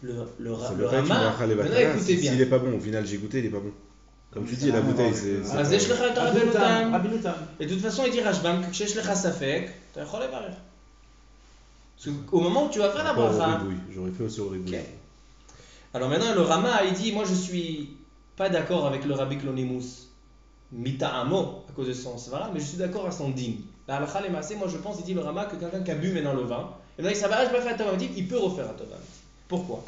Le Ça Rama, veut pas être une bracha les maintenant batanas. écoutez bien. S'il est pas bon, au final j'ai goûté, il est pas bon. Comme tu dis, la bouteille c'est. Ah, זה יש לך את הרבנותם. רבנותם. Et de toute façon, il dit Rashbam, que כשיש לך ספק, אתה יכול לברך. Au moment où tu vas faire la Rapport au bracha. ribouille. J'aurais fait aussi au ribouille. Ok. Alors maintenant, le Rama, il dit, moi je suis pas d'accord avec le Rabbi Klonimus, mita'amo, à cause de son svara, mais je suis d'accord à son din. La halakha les massés, moi je pense, il dit le Rama, que quelqu'un qui a bu maintenant le vin, et maintenant il s'avère, je vais faire un tova métiv, il peut refaire un tova métiv. Pourquoi?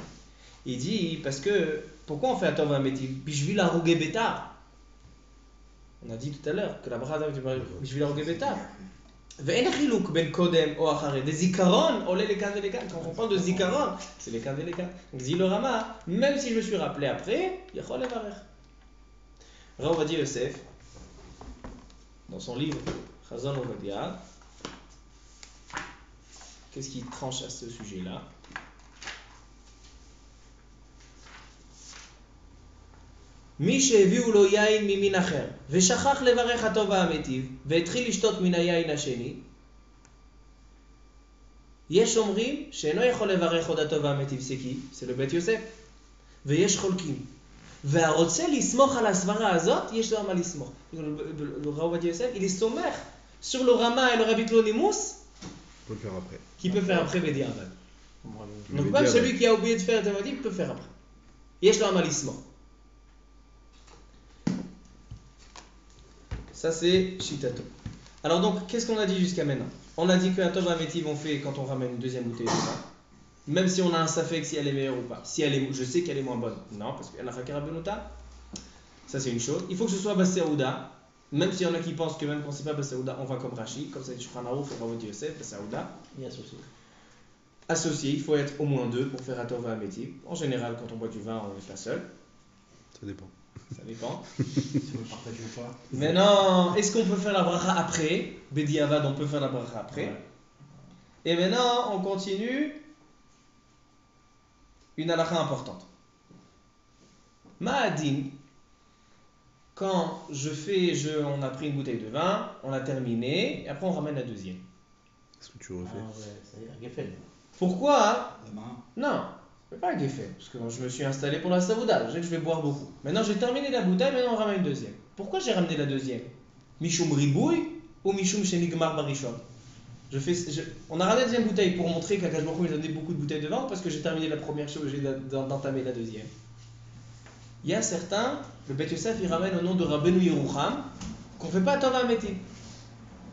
Il dit, parce que, pourquoi on fait un tova métiv? Bishvil haruge betar. On a dit tout à l'heure que la bracha du Bishvil haruge betar. ואין חילוק בין קודם או אחרי, דזיכרון עולה לכאן ולכאן. Quand on parle de zikaron, c'est לכאן ולכאן. Donc dit le Rama, même si je me suis rappelé après, יכול לברך. Rav Ovadia Yosef, dans son livre Chazon Ovadia, qu'est-ce qu'il tranche à ce sujet-là? מי שהביאו לו יין ממין אחר ושכח לברך הטוב והמיטיב והתחיל לשתות מן היין השני, יש אומרים שאינו יכול לברך עוד הטוב והמיטיב, זה לבית יוסף, ויש חולקים, והרוצה לסמוך על הסברה הזאת, יש לו מה לסמוך. le Rav Ovadia Yosef, il est sommaire sur le Rama et le Rabbi Klonimus On peut le faire après. qui peut faire après Bediavad. Mais Donc même Bediavad. celui qui a oublié de faire le Tavadim peut faire après. יש לו מה לסמוך. Ça c'est Shitato. Alors donc, qu'est-ce qu'on a dit jusqu'à maintenant? On a dit qu'un Tov Amétiv on fait quand on ramène une deuxième bouteille de vin. Même si on a un safek si elle est meilleure ou pas. Si elle est, je sais qu'elle est moins bonne. Non, parce qu'elle a Fakara Benota. Ça c'est une chose. Il faut que ce soit Basséouda. Même s'il y en a qui pensent que même quand c'est pas Basséouda, on va comme Rashi. Comme ça dit Shulchan Aruch et Rav Ovadia Yosef, Basséouda. Et associé. Associé, il faut être au moins deux pour faire un Tov Amétiv. En général, quand on boit du vin, on n'est pas seul. Ça dépend. Ça dépend. Si vous le partagez ou pas. Maintenant, est-ce qu'on peut faire la bracha après? Bediavad, on peut faire la bracha après. Ouais. Et maintenant, on continue. Une halakha importante. Ma'adin, quand on a pris une bouteille de vin, on a terminé, et après on ramène la deuxième. Est-ce que tu refais? Ah ouais, ça y est, Geffen. Pourquoi? La main. Non, mais pas un geffen, parce que je me suis installé pour la savouda, je sais que je vais boire beaucoup. Maintenant j'ai terminé la bouteille, maintenant on ramène une deuxième. Pourquoi j'ai ramené la deuxième? Mishum ribouille ou Mishum shenigmar barishon? On a ramené la deuxième bouteille pour montrer qu'Akadosh Baruch Hu nous a donné beaucoup de bouteilles de vin, ou parce que j'ai terminé la première chose, j'ai d'entamer la deuxième. Il y a certains, le Beth Yosef il ramène au nom de Rabbeinu Yerucham, qu'on ne fait pas Tova Ametiv.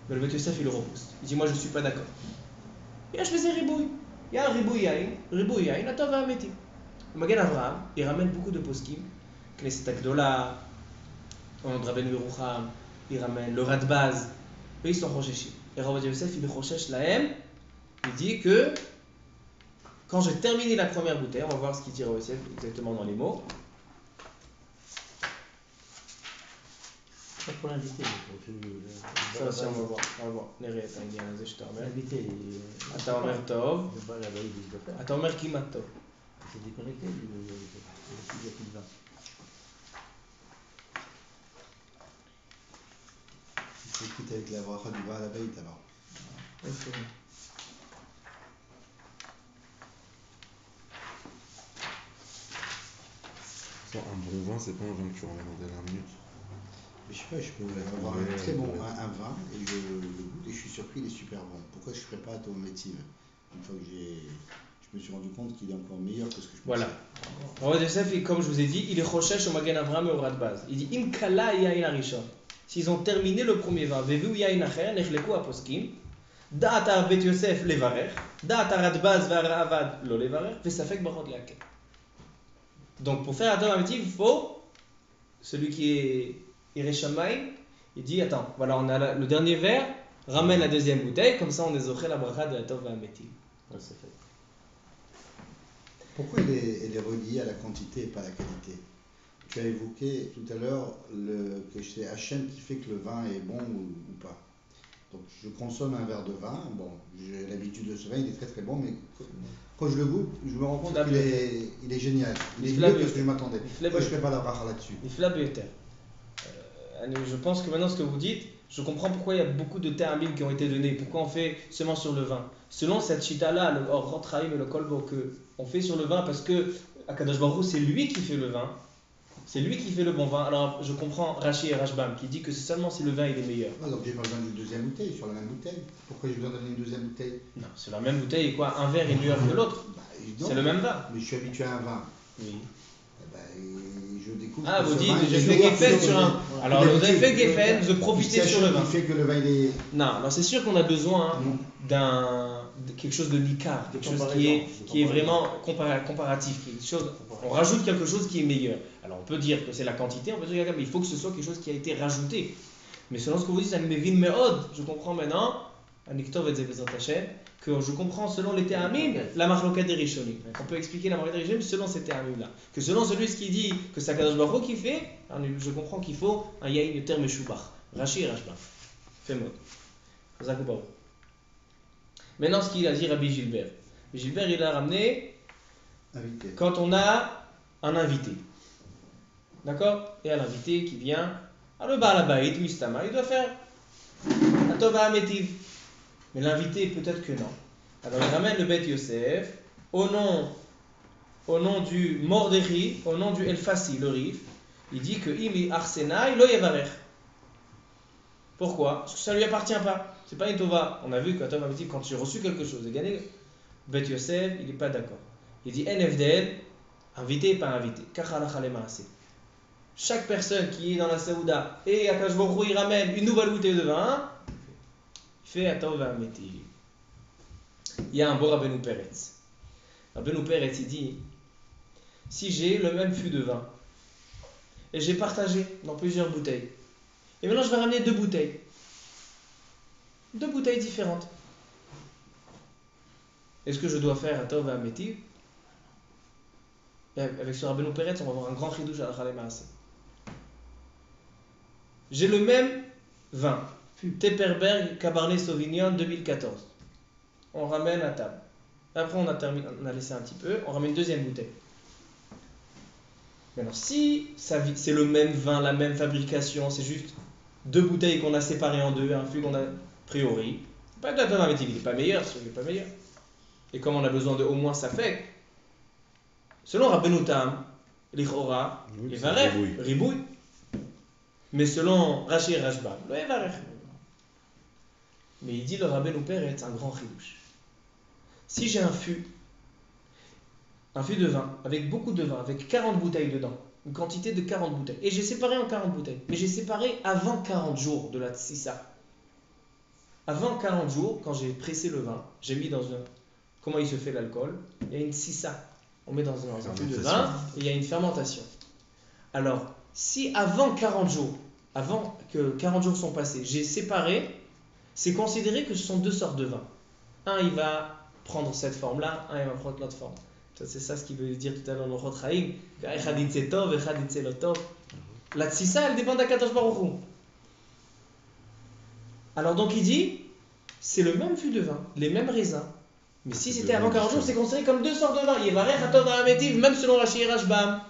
Mais le Beth Yosef il le repousse. Il dit moi je ne suis pas d'accord. Et là je faisais ribouille. Il y a un ribouille yain, la Tova Ametiv. Le Magen Avraham, il ramène beaucoup de poskim, Knesset Agdola, au nom de Rabbeinu Yerucham, il ramène le Radbaz, eux ils sont rocheshim. Et Rabbi Yosef il est rochesh lahem, il dit que quand j'ai terminé la première bouteille, on va voir ce qu'il dit Rabbi Yosef exactement dans les mots. Pas pour l'invité. Ça aussi, on va voir. Neri, אתה העניין הזה שאתה אומר. L'invité. אתה אומר טוב. Le bal là-bas, il doit faire. אתה אומר כמעט טוב. C'est déconnecté, il y a plus de vin. Il faut écouter avec la bracha du bas à la baït alors. Ok. Un bon vin, c'est pas un vin que tu ramènes en dernière minute. Mais je sais pas, je peux avoir Ouais, un très bon ouais. un vin et je le goûte et je suis surpris, il est super bon. Pourquoi je ne ferais pas à ton métier? Une fois que je me suis rendu compte qu'il est encore meilleur que ce que je pensais. Voilà. Rabbi Yosef, comme je vous ai dit, il est rochesh au Magen Avraham et au Radbaz. Il dit Im kala yain arishon. S'ils ont terminé le premier vin, vevu yain acher, nechleku aposkim, da'at Bet Yosef levarer, da'at Radbaz ve'aravad lo levarer, ve'safek barod leakel. Donc pour faire un Tov Ametiv, il faut celui qui est Ireshamay, il dit attends, voilà, on a le dernier verre, ramène la deuxième bouteille, comme ça on est zoché la bracha de la Tov Ametiv. Ouais, c'est fait. Pourquoi elle est reliée à la quantité et pas à la qualité? Tu as évoqué tout à l'heure que c'est Hachem qui fait que le vin est bon ou pas. Donc je consomme un verre de vin, bon, j'ai l'habitude de ce vin, il est très très bon, mais quand je le goûte, je me rends compte qu'il est génial. Il est mieux que ce que je m'attendais. Pourquoi je ne fais pas la bracha là-dessus? Il flabe et terre. Je pense que maintenant ce que vous dites, je comprends pourquoi il y a beaucoup de termes qui ont été donnés, pourquoi on fait seulement sur le vin. Selon cette chita-là, le Rotraim et le Kolbo, que on fait sur le vin parce que Akadosh Baruch Hu, c'est lui qui fait le vin, c'est lui qui fait le bon vin. Alors je comprends Rashi et Rashbam qui dit que c'est seulement si le vin il est meilleur. Non, donc j'ai pas besoin d'une deuxième bouteille sur la même bouteille. Pourquoi j'ai besoin d'amener une deuxième bouteille? Non, c'est la même bouteille et quoi, un verre est meilleur que l'autre. Non, C'est le même vin. Mais je suis habitué à un vin. Oui. Je découvre. Ah, que vous ce dites, vin, j'ai il fait est Geffen meilleur sur que un. Alors, vous avez fait Geffen, vous profitez C'est sur le Hachem vin. qui fait que le vin il est. Non, alors c'est sûr qu'on a besoin de quelque chose de nicard, quelque chose qui est vraiment comparatif, quelque chose, on rajoute quelque chose qui est meilleur. Alors on peut dire que c'est la quantité, on peut dire mais il faut que ce soit quelque chose qui a été rajouté. Mais selon ce que vous dites, ça me mevin meod, je comprends maintenant, Anikhtov et Zebezat Hashem, que je comprends selon les théamim, la marloquette des Rishonim. On peut expliquer la marloquette des Rishonim selon ces théamim-là. Que selon celui qui dit que c'est Akadosh Baruch Hu qui fait, je comprends qu'il faut un yaïn yoter meshubach. Rashi et Rashbam. Fais-moi. Maintenant, ce qu'il a dit Rabbi Gilbert. Gilbert, il a ramené Invité. quand on a un invité. D'accord? Et un invité qui vient, le Baal Habayit, Mistama, il doit faire un Tova Ametiv. Mais l'invité, peut-être que non. Alors il ramène le Beth Yosef au nom du Mordechai, au nom du Elfasi, le Rif. Il dit que Imi Arsenai lo yevarech. Pourquoi? Parce que ça ne lui appartient pas. C'est pas une Tova. On a vu qu'à Tova Ametiv, quand j'ai reçu quelque chose, j'ai gagné, Beth Yosef, il n'est pas d'accord. Il dit NFDL, invité et pas invité. Kachalach maaseh. Chaque personne qui est dans la Saouda et Akadosh Baruch Hu, il ramène une nouvelle bouteille de vin, il fait un Tova Ametiv. Il y a un beau Rabbeinu Peretz. Rabbeinu Peretz, il dit, si j'ai le même fût de vin, et j'ai partagé dans plusieurs bouteilles, et maintenant je vais ramener deux bouteilles différentes. Est-ce que je dois faire un Tov Ametiv? Avec ce Rabbeinu Peretz, on va avoir un grand chidouche à la Maaseh. J'ai le même vin, Tepperberg Cabernet Sauvignon 2014. On ramène à table. Après, on a laissé un petit peu, on ramène une deuxième bouteille. Maintenant, si c'est le même vin, la même fabrication, c'est juste deux bouteilles qu'on a séparées en deux, un fût qu'on a a priori, pas de Tov Ametiv, il n'est pas meilleur, il n'est pas meilleur. et comme on a besoin de au moins safek, selon Rabbeinu Tam, l'Ichora, Oui, c'est Yevarech, ribouille. ribouille. Mais selon Rashi et Rashba, le Yevarech. Mais il dit le Rabbeinu Peretz, un grand chidouche. Si j'ai un fût de vin, avec beaucoup de vin, avec 40 bouteilles dedans, une quantité de 40 bouteilles, et j'ai séparé en 40 bouteilles, mais j'ai séparé avant 40 jours de la tsissa. Avant 40 jours, quand j'ai pressé le vin, j'ai mis dans un... Comment il se fait l'alcool? Il y a une tsissa. On met dans un fût de vin, et il y a une fermentation. Alors, si avant 40 jours, avant que 40 jours sont passés, j'ai séparé, c'est considéré que ce sont deux sortes de vin. Un, il va prendre cette forme-là, un, il va prendre l'autre forme. Ça, c'est ça ce qu'il veut dire tout à l'heure dans le Chaim. La tsissa, elle dépend d'Akadosh Baruch Hu. Alors donc il dit, c'est le même fût de vin, les mêmes raisins. Mais si c'était avant 40 jours, c'est considéré comme deux sortes de vin. Yevarech Hatov Ha'ametiv, même selon Rashi et Rashbam.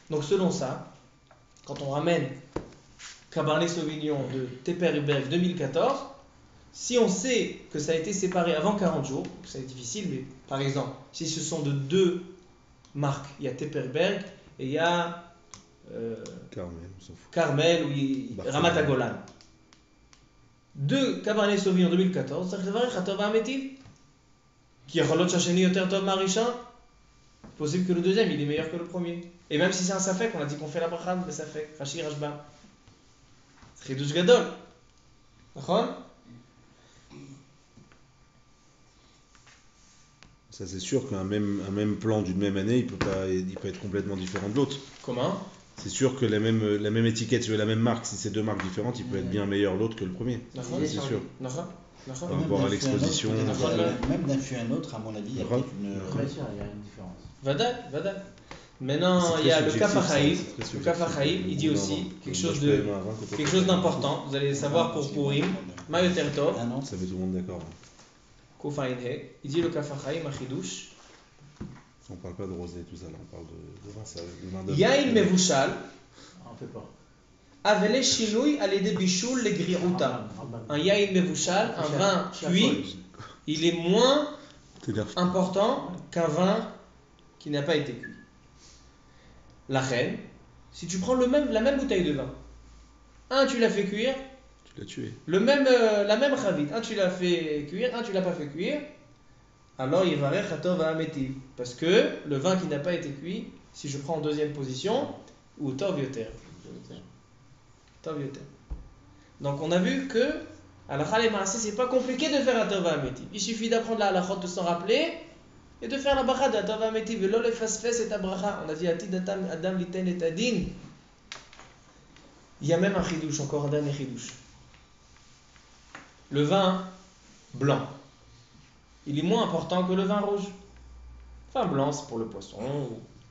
Donc selon ça, quand on ramène Cabernet Sauvignon de Tepperberg 2014, si on sait que ça a été séparé avant 40 jours, c'est difficile, mais par exemple, si ce sont de deux marques, il y a Tepperberg et il y a Carmel, on s'en fout. Carmel ou Ramat HaGolan. Deux Cabernet Sauvignon 2014, צריך לברך הטוב והמיטיב. כי יכול להיות שהשני יותר טוב מהראשון, possible que le deuxième il est meilleur que le premier. Et même si c'est un safek, on a dit qu'on fait la bracha de safek, Rashi Rashbam. C'est חידוש גדול. נכון? Ça, c'est sûr qu'un même plan d'une même année, il peut être complètement différent de l'autre. Comment? C'est sûr que la même étiquette sur la même marque, si c'est deux marques différentes, il peut être bien meilleur l'autre que le premier. נכון? C'est sûr. נכון? נכון? Par rapport à l'exposition. Même d'un fût à un autre, à mon avis, il y a peut-être une. Bien sûr, il y a une différence. Vadal, vadal. Maintenant, il y a le Kaf HaChaim. Le Kaf HaChaim, il dit aussi quelque chose d'important. Vous allez savoir pour Purim. Ma yoter tov. Ah non, Ça met tout le monde d'accord. Kuf Ayin He. Il dit le Kaf HaChaim, Achidush. On parle pas de rosé, tout ça, là, on parle de vin, ça, de vin d'œuf. Yain mevushal. On fait pas. Avele shinui alede bishul le gri'uta. Un yain mevushal, un vin cuit, il est moins important qu'un vin qui n'a pas été cuit. La reine, si tu prends la même bouteille de vin, un tu l'as fait cuire, Tu l'as tué. la même chavite, un tu l'as fait cuire, un tu l'as pas fait cuire, alors Yevarech Hatov Ha'ametiv. Parce que le vin qui n'a pas été cuit, si je prends en deuxième position, ou Tov Yoter. Tov Yoter. Donc on a vu que à la Halakha Maaseh, c'est pas compliqué de faire Hatov Ha'ametiv. Il suffit d'apprendre la halachot, de s'en rappeler et de faire la bracha de Hatov Ha'ametiv. Et lo le fasfes et ta bracha. On a dit Atid Adam liten et adin. Il y a même un chidouche, encore un dernier chidouche. Le vin blanc, il est moins important que le vin rouge. Le vin blanc, c'est pour le poisson.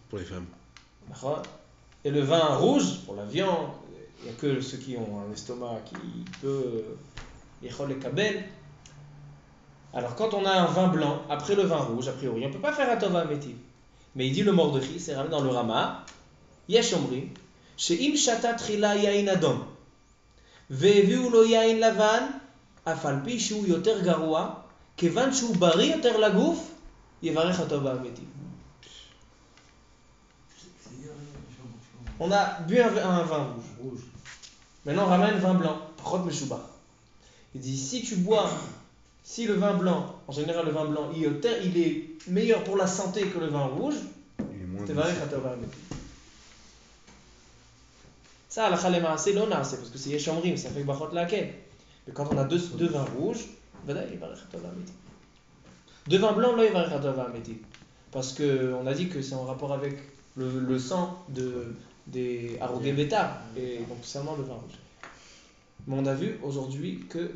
Pour les femmes. Et le vin rouge, pour la viande, il n'y a que ceux qui ont un estomac qui peut les kabel. Alors quand on a un vin blanc, après le vin rouge, a priori, on ne peut pas faire un tov ha'ametiv. Mais il dit le Mordechai, c'est ramené dans le Rama, Yesh omrim, she'im shata tchila yain adom, ve'eviu lo yain lavan, אף על פי שהוא יותר גרוע, כיוון שהוא בריא יותר לגוף, יברך אותו בהמיתי. On a bu un vin rouge. Maintenant on ramène vin blanc, פחות משובח. Il dit si le vin blanc, en général le vin blanc, il est meilleur pour la santé que le vin rouge, תברך אותו בהמיתי. Ça, הלכה למעשה לא נעשה, parce que c'est יש אומרים, ça fait ברכות להקל. Mais quand on a deux vins rouges, deux vins blancs, là, il va y parce qu'on a dit que c'est en rapport avec le sang des Harogé Beta, et donc seulement le vin rouge. Mais on a vu aujourd'hui que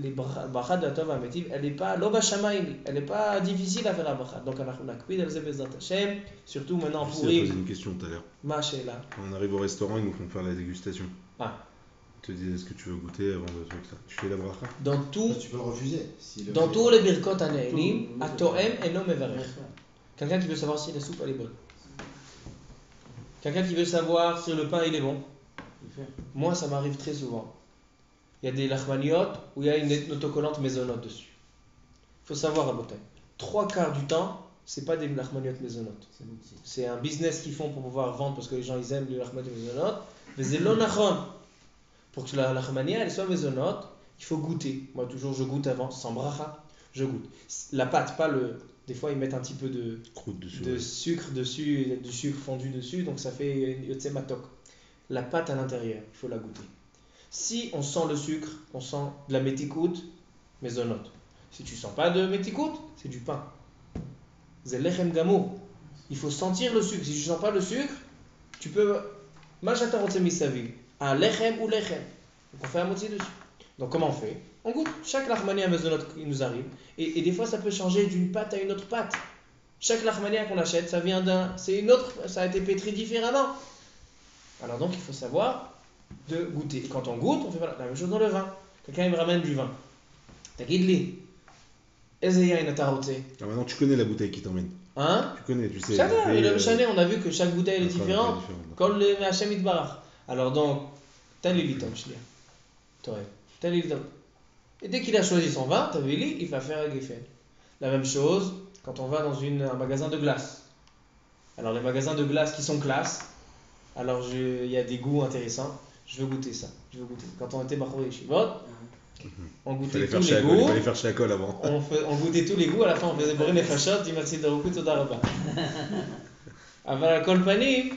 les brachas de la Tov HaMetiv, elle n'est pas l'oba shamaim, elle n'est pas difficile à faire la brachat. Donc on a coupé dans Bezrat Hashem, surtout maintenant pour J'ai posé une question tout à l'heure. là. Quand on arrive au restaurant, ils nous font faire la dégustation. Ah. Te disent est-ce que tu veux goûter avant de truc ça. Tu fais la bracha. Tu peux le refuser. Dans tous les birkot hane'elim, atoem eno mevarech. Quelqu'un qui veut savoir si la soupe elle est bonne. Quelqu'un qui veut savoir si le pain il est bon. Moi ça m'arrive très souvent. Il y a des lachmaniot où il y a une autocollante maisonnote dessus. Il faut savoir à Botaï. 3/4 du temps, c'est pas des Lachmaniot Mezonot. C'est l'outil. C'est un business qu'ils font pour pouvoir vendre parce que les gens ils aiment les Lachmaniot Mezonot. Mais c'est l'onachon. Pour que la Lachmania elle soit Mezonot, il faut goûter. Moi, toujours, je goûte avant, sans bracha, je goûte. La pâte, pas le. Des fois, ils mettent un petit peu Croûte dessus. de sucre dessus, du sucre fondu dessus, donc ça fait yotse matok. La pâte à l'intérieur, il faut la goûter. Si on sent le sucre, on sent de la métikout, mezonot. Si tu sens pas de métikout, c'est du pain. C'est lechem gamour. Il faut sentir le sucre. Si tu sens pas le sucre, tu peux. Machata rotse misavi. Un lechem ou lechem. Donc on fait un moitié dessus. Donc comment on fait? On goûte. Chaque lachmania mezonot qui nous arrive. Et des fois ça peut changer d'une pâte à une autre pâte. Chaque lachmania qu'on achète, ça vient d'un. C'est une autre. Ça a été pétri différemment. Alors donc il faut savoir de goûter. Et quand on goûte, on fait voilà, la même chose dans le vin. Quelqu'un il me ramène du vin. T'as-guide-li. Ezeyain atarotse. Ah, maintenant tu connais la bouteille qui t'emmène. Hein? Tu connais, tu sais. Chacun, Et, et le Mishnah, on a vu que chaque bouteille est d'accord, différente. d'accord. Comme le Hachem Itbarach. Alors donc, t'as les litom, je dis. Toi, t'as les litom. Et dès qu'il a choisi son vin, t'as vu, il va faire un geffen. La même chose quand on va dans un magasin de glace. Alors les magasins de glace qui sont classe, alors il y a des goûts intéressants. Je veux goûter ça. Je veux goûter. Quand on était Bachor et Shivot, on Il goûtait fallait tous faire les chez Akol, il goûts. fallait faire chez Akol avant. On goûtait tous les goûts, à la fin on faisait bourrer les fachot, dit merci de beaucoup, toda rabba. Avant la kolpanim,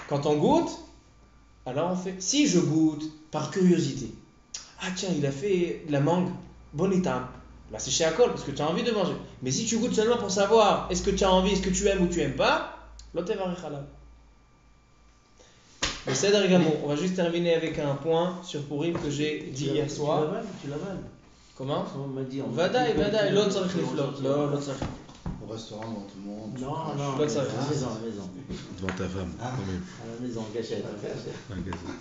quand on goûte, alors on fait, si je goûte par curiosité, ah tiens, il a fait de la mangue, bon itam, là c'est chez Akol parce que tu as envie de manger. Mais si tu goûtes seulement pour savoir est-ce que tu as envie, est-ce que tu aimes ou tu aimes pas, l'autre va halal. Le Seder Gamour, on va juste terminer avec un point sur Purim que j'ai dit hier soir. Tu l'avales. Comment? On m'a dit. Vadaï, l'autre צריך לפלוט, l'autre צריך. Au restaurant, devant tout le monde. tu Non, craches. non, Pas de ça. à la maison, à la maison. Devant ta femme, Ah. quand même. À la maison, gâchette. Un gazon.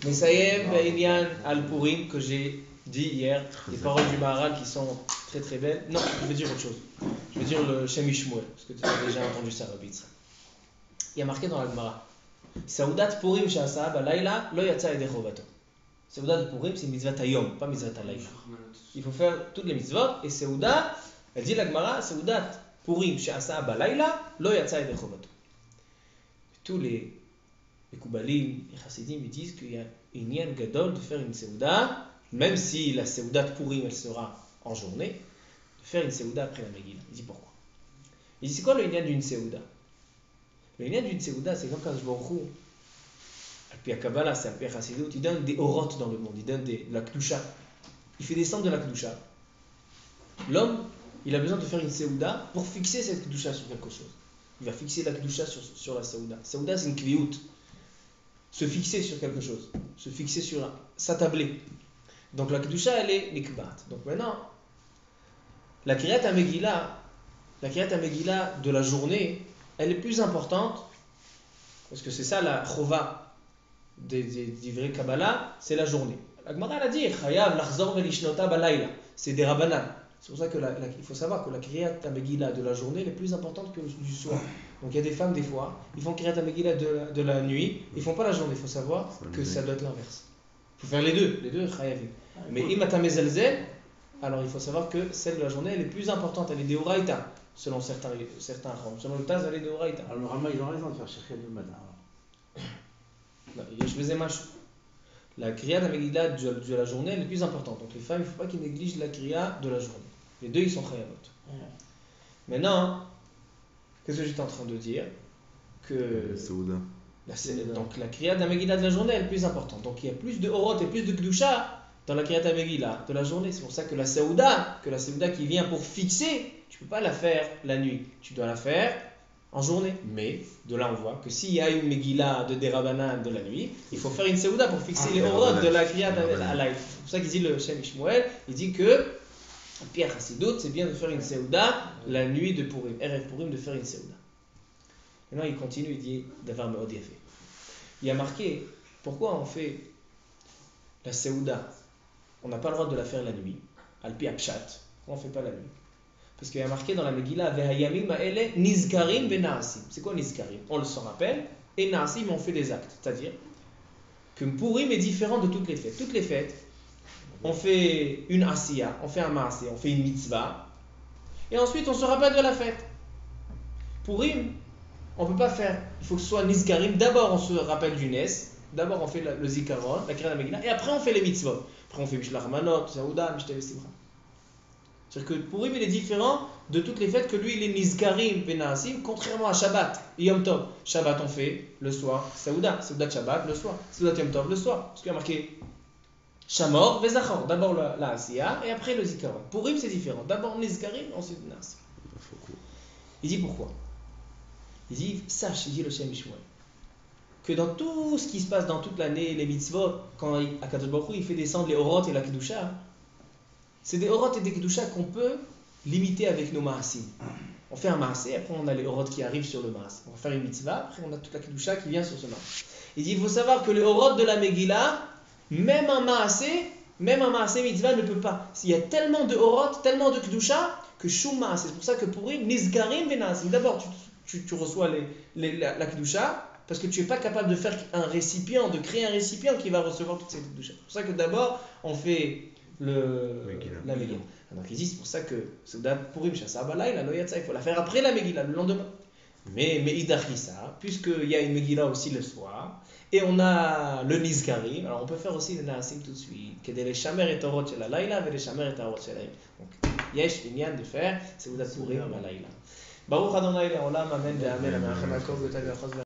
נסיים בעניין על פורים que j'ai dit hier, les paroles du Maharal qui sont très très belles. Non, je vais dire autre chose. Je vais dire le Shem Ishmuel, parce que tu as déjà entendu ça, Rabbi Yitzhak. Il y a marqué dans la Gemara, Saoudat Purim שעשה בלילה לא יצא ידי חובתו. Saoudat Purim c'est mitzvah hayom, pas mitzvah halayla. Il faut faire toutes les mitzvot, et Saouda, elle dit la Gemara, Saoudat Purim שעשה בלילה לא יצא ידי חובתו. Tous les Koubalim, les Chassidim, ils disent qu'il y a une Inyan Gadol de faire une Seouda, même si la Seouda de Purim elle sera en journée, de faire une Seouda après la Megillah. Il dit pourquoi? Il dit c'est quoi le Inyan d'une Seouda? Le Inyan d'une Seouda, c'est comme quand je Baruch Hu, puis à Kabbalah, c'est un Père Chassidut, il donne des orotes dans le monde, il donne de la Kedusha. Il fait descendre de la Kedusha. L'homme, il a besoin de faire une Seouda pour fixer cette Kedusha sur quelque chose. Il va fixer la Kedusha sur la Seouda. Seouda, c'est une Kviout. Se fixer sur quelque chose, se fixer sur s'attabler. Donc la Kedusha, elle est nikbat. Donc maintenant, la Kriyat HaMegillah de la journée, elle est plus importante, parce que c'est ça la chova des vrais Kabbalah, c'est la journée. La Gemara elle a dit, Chayav lachzor velishnota balayla, c'est des Rabbanan. C'est pour ça qu'il faut savoir que la Kriyat HaMegillah de la journée elle est plus importante que du soir. Donc il y a des femmes des fois, ils font Kriyat HaMegillah de la nuit, ils font pas la journée. Il faut savoir que ça doit être l'inverse. Il faut faire les deux Chayavim. Mais Imata Mezelzel, alors il faut savoir que celle de la journée elle est plus importante, elle est des Horaïta, selon certains Chacham. Selon le Taz, elle est des Horaïta. Alors le Rama, ils ont raison de faire chercher le matin. Je faisais mâche. La Kriyat HaMegillah de la journée elle est plus importante. Donc les femmes, il ne faut pas qu'ils négligent la Kriyat de la journée. Les deux ils sont Chayavot. Maintenant, qu'est-ce que j'étais en train de dire? Que Saouda. donc la Kriyat HaMegillah de la journée elle est plus importante. Donc il y a plus de Horot et plus de Kedusha dans la Kriyat HaMegillah de la journée. C'est pour ça que la Saouda qui vient pour fixer, tu ne peux pas la faire la nuit. Tu dois la faire en journée. Mais de là on voit que s'il y a une Megillah de Derabanan de la nuit, il faut faire une Saouda pour fixer les Horot de la Kriyat HaLayl. C'est pour ça qu'il dit le Shem Ishmuel, il dit que Pierre Chassidut, c'est bien de faire une Seouda la nuit de Purim, Erev Purim, de faire une Seouda. Maintenant, il continue, il dit Davar Meod Yafé. Il y a marqué pourquoi on fait la Seouda. On n'a pas le droit de la faire la nuit, Alpi Apshat. Pourquoi on ne fait pas la nuit? Parce qu'il y a marqué dans la Megillah Vehayamim Ma'ele Nizkarim Benaasim. C'est quoi Nizkarim? On le s'en rappelle, et Naasim, on fait des actes. C'est-à-dire que Purim est différent de toutes les fêtes. Toutes les fêtes, on fait une asiya, on fait un maasé, on fait une mitzvah, et ensuite on se rappelle de la fête. Purim, on ne peut pas faire, il faut que ce soit Nizkarim. D'abord on se rappelle du Nes, d'abord on fait le Zikaron, la Kriat Megillah, et après on fait les mitzvot. Après on fait Mishloach Manot, Saouda, Mishtel Simcha. C'est-à-dire que Purim il est différent de toutes les fêtes que lui il est Nizkarim Venaasim, contrairement à Shabbat et Yom Tov. Shabbat on fait le soir, Saouda Shabbat le soir, Saouda Yom Tov le soir. Parce qu'il y a marqué Shamor Vezachor, d'abord la Asiya et après le Zikaron. Purim c'est différent, d'abord Nizkarim, ensuite Venaasim. Il dit pourquoi? Il dit, sache, il dit le Shem Ishmael, que dans tout ce qui se passe dans toute l'année, les mitzvot, quand Akadosh Baruch Hu, il fait descendre les orot et la kedusha, c'est des orot et des kedusha qu'on peut limiter avec nos maasim. On fait un maasé, après on a les orot qui arrivent sur le maasé. On va faire une mitzvah, après on a toute la kedusha qui vient sur ce maasé. Il dit, il faut savoir que les orot de la Megillah, même un maasé mitzvah ne peut pas. Il y a tellement de orot, tellement de kedusha, que shum maasé. C'est pour ça que pour lui, nizgarim venasim. D'abord, tu reçois la kedusha, parce que tu n'es pas capable de faire un récipient, de créer un récipient qui va recevoir toutes ces kedusha. C'est pour ça que d'abord, on fait la Megillah. Donc il dit, c'est pour ça que Purim Shasa Balayla, il faut la faire après la Megillah, le lendemain. Mais Idachissa, puisqu'il y a une Megillah aussi le soir, et on a le Nizkarim, alors on peut faire aussi le Naasim tout de suite, que les Shamer et Torot shel Layla, et les Shamer et Torot shel Layla. Donc, Yesh Inyan de faire, c'est Purim Balayla. Baruch Adonai Le'olam, Amen, Amen, Amen, Amen,